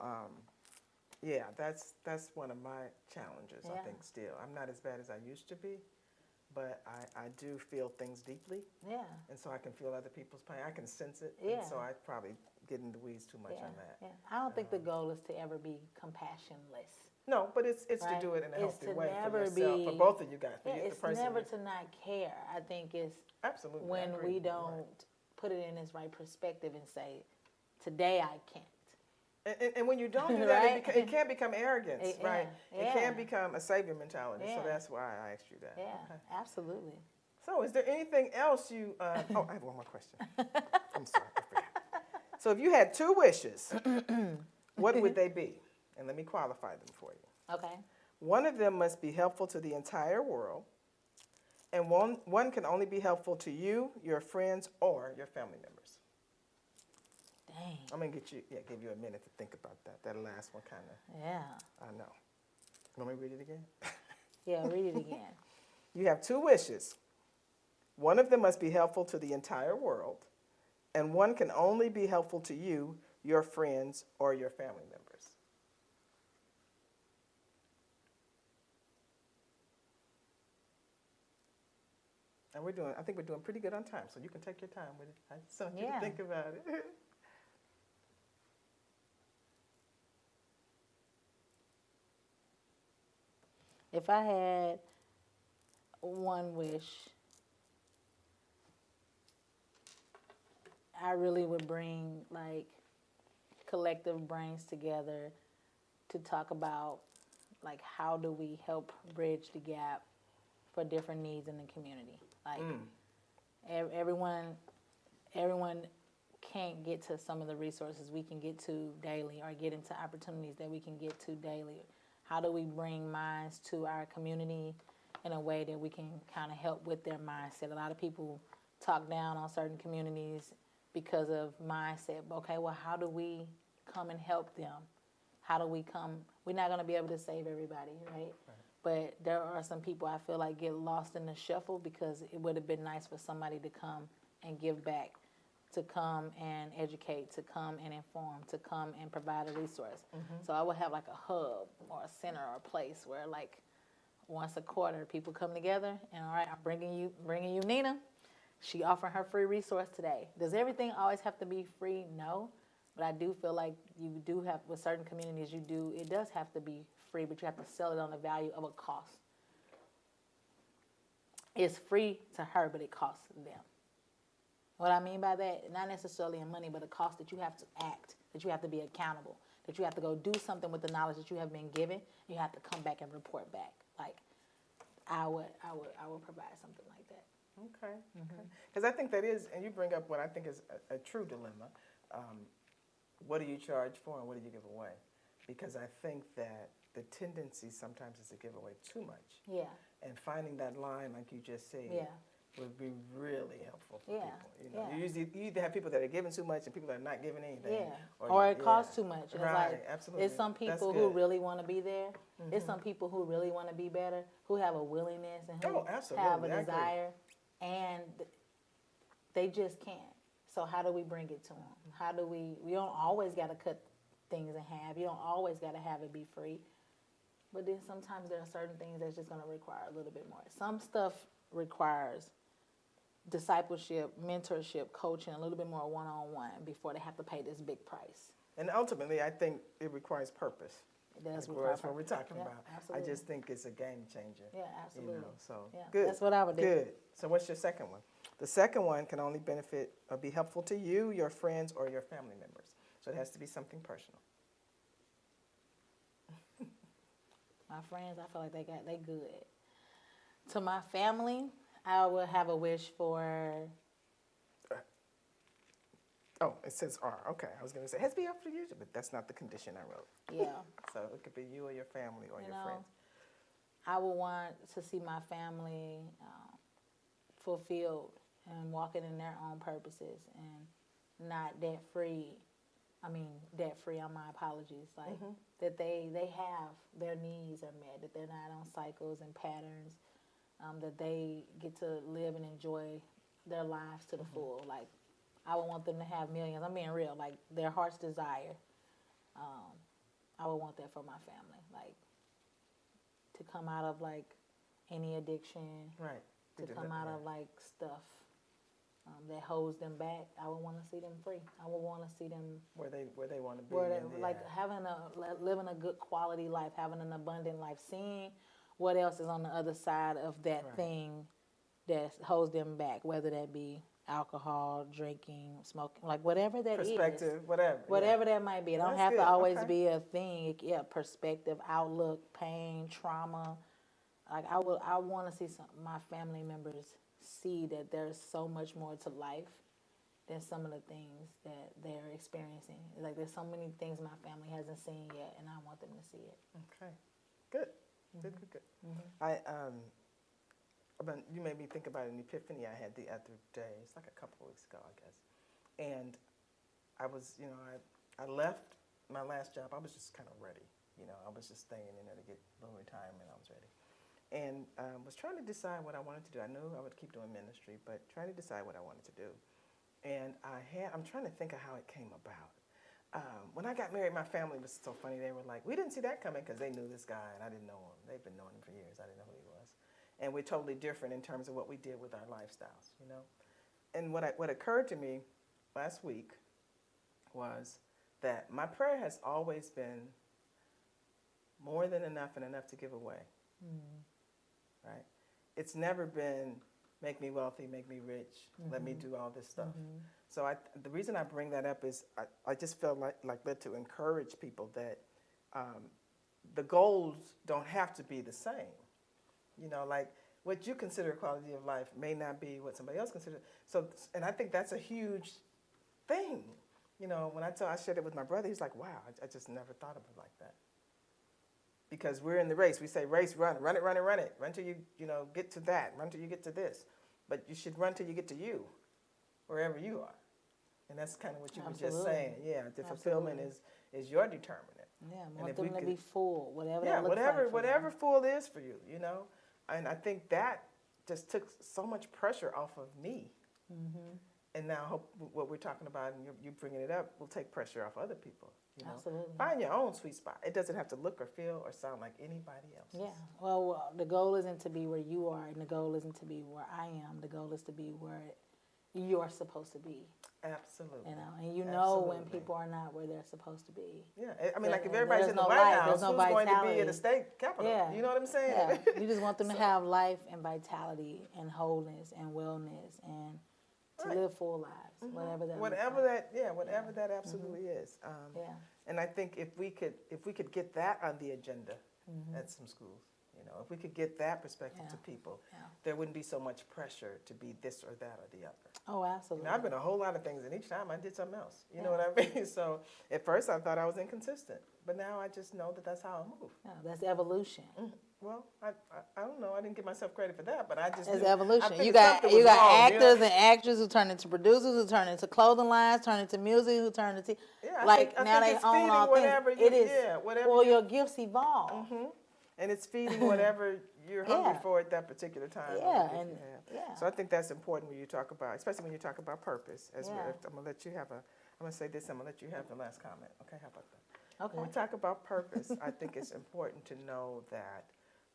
yeah, that's one of my challenges. I Yeah. think still I'm not as bad as I used to be, but I do feel things deeply, yeah. and so I can feel other people's pain. I can sense it, Yeah. and so I probably get in the weeds too much Yeah. on that. Yeah. I don't think the goal is to ever be compassionless. No, but it's to Right? do it in a It's healthy to way for never yourself, for be- both of you guys, for Yeah, you, the it's person. never you- to not care. I think it's Absolutely. I when agree. we You're don't right. put it in its right perspective and say, today I can't. And when you don't do that, Right? it can become arrogance, Yeah, right? yeah. It can become a savior mentality. Yeah. So that's why I asked you that. Yeah, Okay. absolutely. So is there anything else you? Oh, I have one more question. I'm sorry, I forgot. So if you had two wishes, what would they be? And let me qualify them for you. Okay. One of them must be helpful to the entire world, and one can only be helpful to you, your friends, or your family members. Dang. I'm gonna give you a minute to think about that. That last one kind of, Yeah. I know. Want me to read it again? Yeah, read it again. You have two wishes. One of them must be helpful to the entire world, and one can only be helpful to you, your friends, or your family members. And I think we're doing pretty good on time, so you can take your time with it. I just want you to Yeah. think about it. If I had one wish, I really would bring like collective brains together to talk about like how do we help bridge the gap for different needs in the community. Like everyone can't get to some of the resources we can get to daily or get into opportunities that we can get to daily. How do we bring minds to our community in a way that we can kind of help with their mindset? A lot of people talk down on certain communities because of mindset. Okay, well, how do we come and help them? How do we come? We're not going to be able to save everybody, right? But there are some people I feel like get lost in the shuffle because it would have been nice for somebody to come and give back, to come and educate, to come and inform, to come and provide a resource. So I would have like a hub or a center or a place where like once a quarter people come together and all right, I'm bringing you Nina. She offered her free resource today. Does everything always have to be free? No. But I do feel like you do have, with certain communities, it does have to be free, but you have to sell it on the value of a cost. It's free to her, but it costs them. What I mean by that, not necessarily in money, but a cost that you have to act, that you have to be accountable, that you have to go do something with the knowledge that you have been given. You have to come back and report back. Like, I would provide something like that. Okay. Because I think that is, and you bring up what I think is a true dilemma. What do you charge for and what do you give away? Because I think that the tendency sometimes is to give away too much. Yeah. And finding that line, like you just said, Yeah. would be really helpful for Yeah, people. yeah. You either have people that are giving too much and people that are not giving anything. Yeah. Or it costs yeah. too much. And Right, it's like, absolutely. it's some That's people who good. really want to be there. It's some people who really want to be better, who have a willingness and who Oh, absolutely. have a I agree. desire, and they just can't. So how do we bring it to them? How do we don't always got to cut things in half. You don't always got to have it be free. But then sometimes there are certain things that's just going to require a little bit more. Some stuff requires discipleship, mentorship, coaching, a little bit more one-on-one before they have to pay this big price. And ultimately, I think it requires purpose. It does Like, require that's what we're talking Yeah, about. absolutely. I just think it's a game changer. Yeah, absolutely. You know, so Yeah, good. that's what I would do. Good. So what's your second one? The second one can only benefit or be helpful to you, your friends, or your family members. So it has to be something personal. My friends, I feel like they good. To my family, I would have a wish for. Oh, it says R. Okay, I was going to say it has to be up to you, but that's not the condition I wrote. Yeah. So it could be you or your family or You your know, friends. I would want to see my family fulfilled and walking in their own purposes and not debt free. I mean, debt free. My apologies. Like that they have their needs are met. That they're not on cycles and patterns. That they get to live and enjoy their lives to the full. Like I would want them to have millions. I'm being real. Like their heart's desire. I would want that for my family. Like to come out of like any addiction. Right. To come out of like stuff that holds them back. I would want to see them free. I would want to see them where they want to be. where they, and like living a good quality life, having an abundant life, seeing what else is on the other side of that Right. thing that holds them back, whether that be alcohol, drinking, smoking, like whatever that is. Perspective, whatever. Whatever that might be. It don't That's have good. to always Okay. be a thing. Yeah, perspective, outlook, pain, trauma. Like I want to see my family members see that there's so much more to life than some of the things that they're experiencing. Like there's so many things my family hasn't seen yet, and I want them to see it. Okay. Good. Good. I you made me think about an epiphany I had the other day. It's like a couple of weeks ago, I guess. And I was, I left my last job. I was just kind of ready. I was just staying in there to get a little retirement. I was ready. And was trying to decide what I wanted to do. I knew I would keep doing ministry, but trying to decide what I wanted to do. And I'm trying to think of how it came about. When I got married, my family was so funny. They were like, we didn't see that coming because they knew this guy and I didn't know him. They've been knowing him for years. I didn't know who he was. And we're totally different in terms of what we did with our lifestyles, And what occurred to me last week was that my prayer has always been more than enough and enough to give away. Right? It's never been make me wealthy, make me rich, let me do all this stuff. So the reason I bring that up is I just felt like led to encourage people that the goals don't have to be the same. Like what you consider quality of life may not be what somebody else considers. So, and I think that's a huge thing. When I shared it with my brother, he's like, wow, I just never thought of it like that. Because we're in the race. We say race, run it. Run till you, get to that. Run till you get to this. But you should run till you get to you, wherever you are. And that's kind of what you were just saying. Yeah, the fulfillment is your determinant. Yeah, want them to be full, whatever that looks whatever full is for you, And I think that just took so much pressure off of me. And now I hope what we're talking about and you bringing it up will take pressure off other people. Absolutely. Find your own sweet spot. It doesn't have to look or feel or sound like anybody else's. Yeah. Well, the goal isn't to be where you are, and the goal isn't to be where I am. The goal is to be where you're supposed to be. Absolutely. And you know when people are not where they're supposed to be. Yeah. I mean, like if everybody's in the White House, who's going to be in the state capitol? Yeah. You know what I'm saying? Yeah. You just want them to have life and vitality and wholeness and wellness and to live full lives, whatever that absolutely is. And I think if we could get that on the agenda at some schools, if we could get that perspective to people, there wouldn't be so much pressure to be this or that or the other. Oh, absolutely. I've been a whole lot of things, and each time I did something else. You know what I mean? So at first I thought I was inconsistent, but now I just know that that's how I move. Yeah, that's evolution. Well, I don't know. I didn't give myself credit for that, but I just it's knew, evolution. You got actors and actresses who turn into producers, who turn into clothing lines, turn into music, who turn into I think they own all things. Well, your gifts evolve. And it's feeding whatever you're hungry for at that particular time. So I think that's important when you talk about, especially when you talk about purpose. I'm gonna let you have I'm gonna say this. I'm gonna let you have the last comment. Okay, how about that? Okay. When we talk about purpose, I think it's important to know that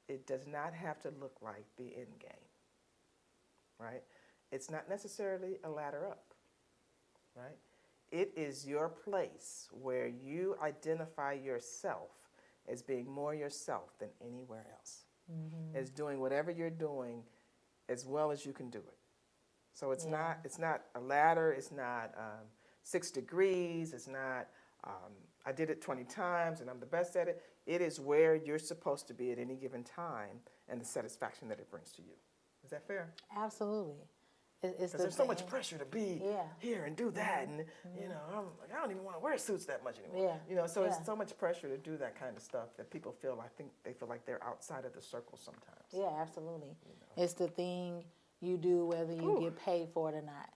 it does not have to look like the end game. Right? It's not necessarily a ladder up. Right? it is your place where you identify yourself as being more yourself than anywhere else. As doing whatever you're doing as well as you can do it. So it's not a ladder, it's not 6 degrees, it's not I did it 20 times and I'm the best at it. It is where you're supposed to be at any given time and the satisfaction that it brings to you. Is that fair? Absolutely. Because there's so much pressure to be here and do that, and you know, I'm like, I don't even want to wear suits that much anymore. You know, so it's so much pressure to do that kind of stuff that people feel. I think they feel like they're outside of the circle sometimes. Yeah, absolutely. You know? It's the thing you do whether you get paid for it or not,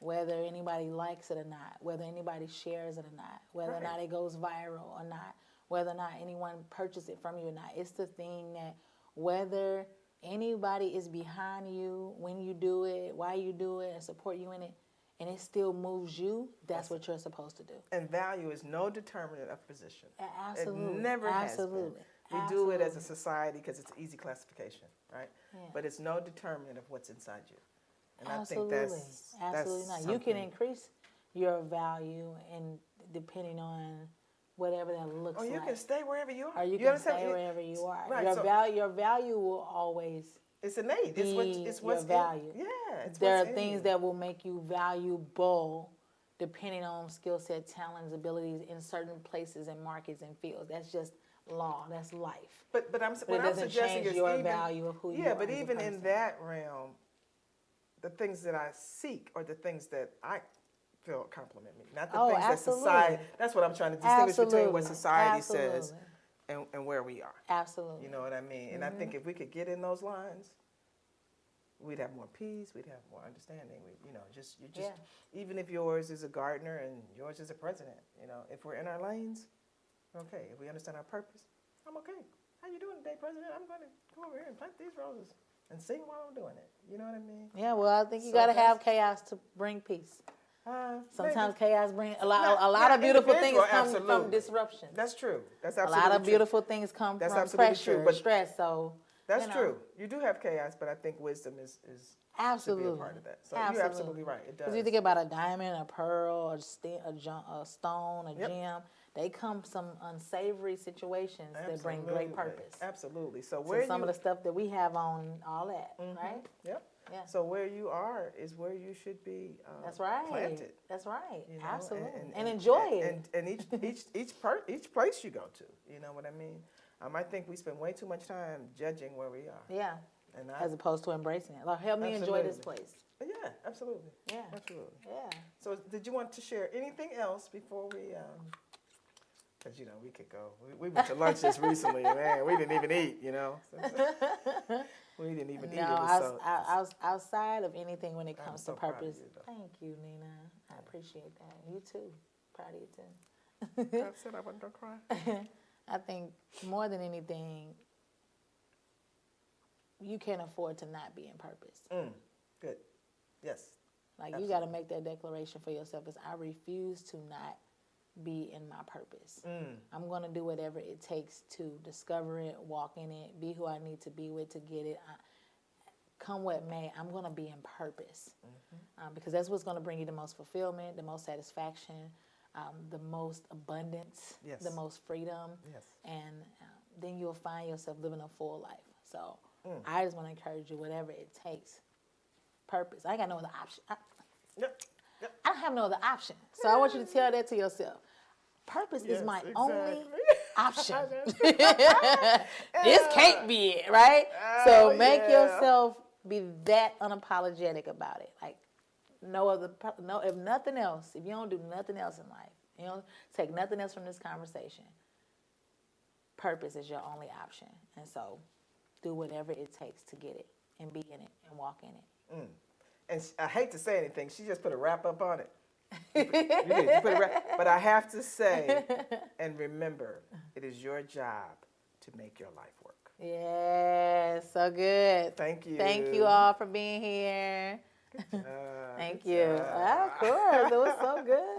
whether anybody likes it or not, whether anybody shares it or not, whether or not it goes viral or not, whether or not anyone purchases it from you or not. It's the thing that whether anybody is behind you when you do it, why you do it, and support you in it, and it still moves you, that's what you're supposed to do. And value is no determinant of position. Absolutely. It never has been. We do it as a society because it's an easy classification, right? Yeah. But it's no determinant of what's inside you. And I think that's absolutely not. You can increase your value and depending on whatever that looks like. Or you can stay wherever you are. Or you can stay wherever you are. Right, your value will always it's innate. It's what's your value. There are things that will make you valuable depending on skill set, talents, abilities in certain places and markets and fields. That's just law. That's life. But I'm suggesting change your value of who you are. Yeah, but even in that realm, the things that I seek are the things that I feel compliment me, not the things that society. That's what I'm trying to distinguish between what society says and where we are. Absolutely. You know what I mean? And I think if we could get in those lines, we'd have more peace. We'd have more understanding. Even if yours is a gardener and yours is a president, you know, if we're in our lanes, okay. If we understand our purpose, I'm okay. How you doing today, President? I'm going to go over here and plant these roses and sing while I'm doing it. You know what I mean? Yeah. Well, I think you got to have chaos to bring peace. Sometimes chaos brings a lot of beautiful things come from disruption. That's true. That's absolutely true. A lot of beautiful things come from pressure, stress. So that's true. You do have chaos, but I think wisdom is should be a part of that. So you're absolutely right. It does. Because you think about a diamond, a pearl, a stone, a gem. They come from unsavory situations that bring great purpose. Absolutely. So some of the stuff that we have on all that, right? Yep. Yeah. So where you are is where you should be That's right. planted. That's right. You know? Absolutely. And enjoy it. And each place you go to, you know what I mean? I think we spend way too much time judging where we are. Yeah. As opposed to embracing it. Like, help me enjoy this place. Yeah, absolutely. Yeah. Absolutely. Yeah. So did you want to share anything else before we because, you know, we could go. We went to lunch just recently, man. We didn't even eat, you know. We didn't even eat. Outside of anything when it comes to purpose. Thank you, Nina. I appreciate that. You too. Proud of you too. I said I wasn't going to cry. I think more than anything, you can't afford to not be in purpose. Good. Yes. Like, absolutely. You got to make that declaration for yourself is I refuse to not be in my purpose. I'm going to do whatever it takes to discover it, walk in it, be who I need to be with to get it. Come what may, I'm going to be in purpose. Because that's what's going to bring you the most fulfillment, the most satisfaction, the most abundance, the most freedom. And then you'll find yourself living a full life. So I just want to encourage you, whatever it takes. Purpose. I ain't got no other option. I don't have no other option. So I want you to tell that to yourself. Purpose is my only option. This can't be it, right? So make yourself be that unapologetic about it. Like, if nothing else, if you don't do nothing else in life, you don't take nothing else from this conversation, purpose is your only option. And so do whatever it takes to get it and be in it and walk in it. And I hate to say anything, she just put a wrap up on it. You put a wrap, but I have to say, and remember, it is your job to make your life work. Yeah, so good. Thank you. Thank you all for being here. Good job. Thank you. Of course, it was so good.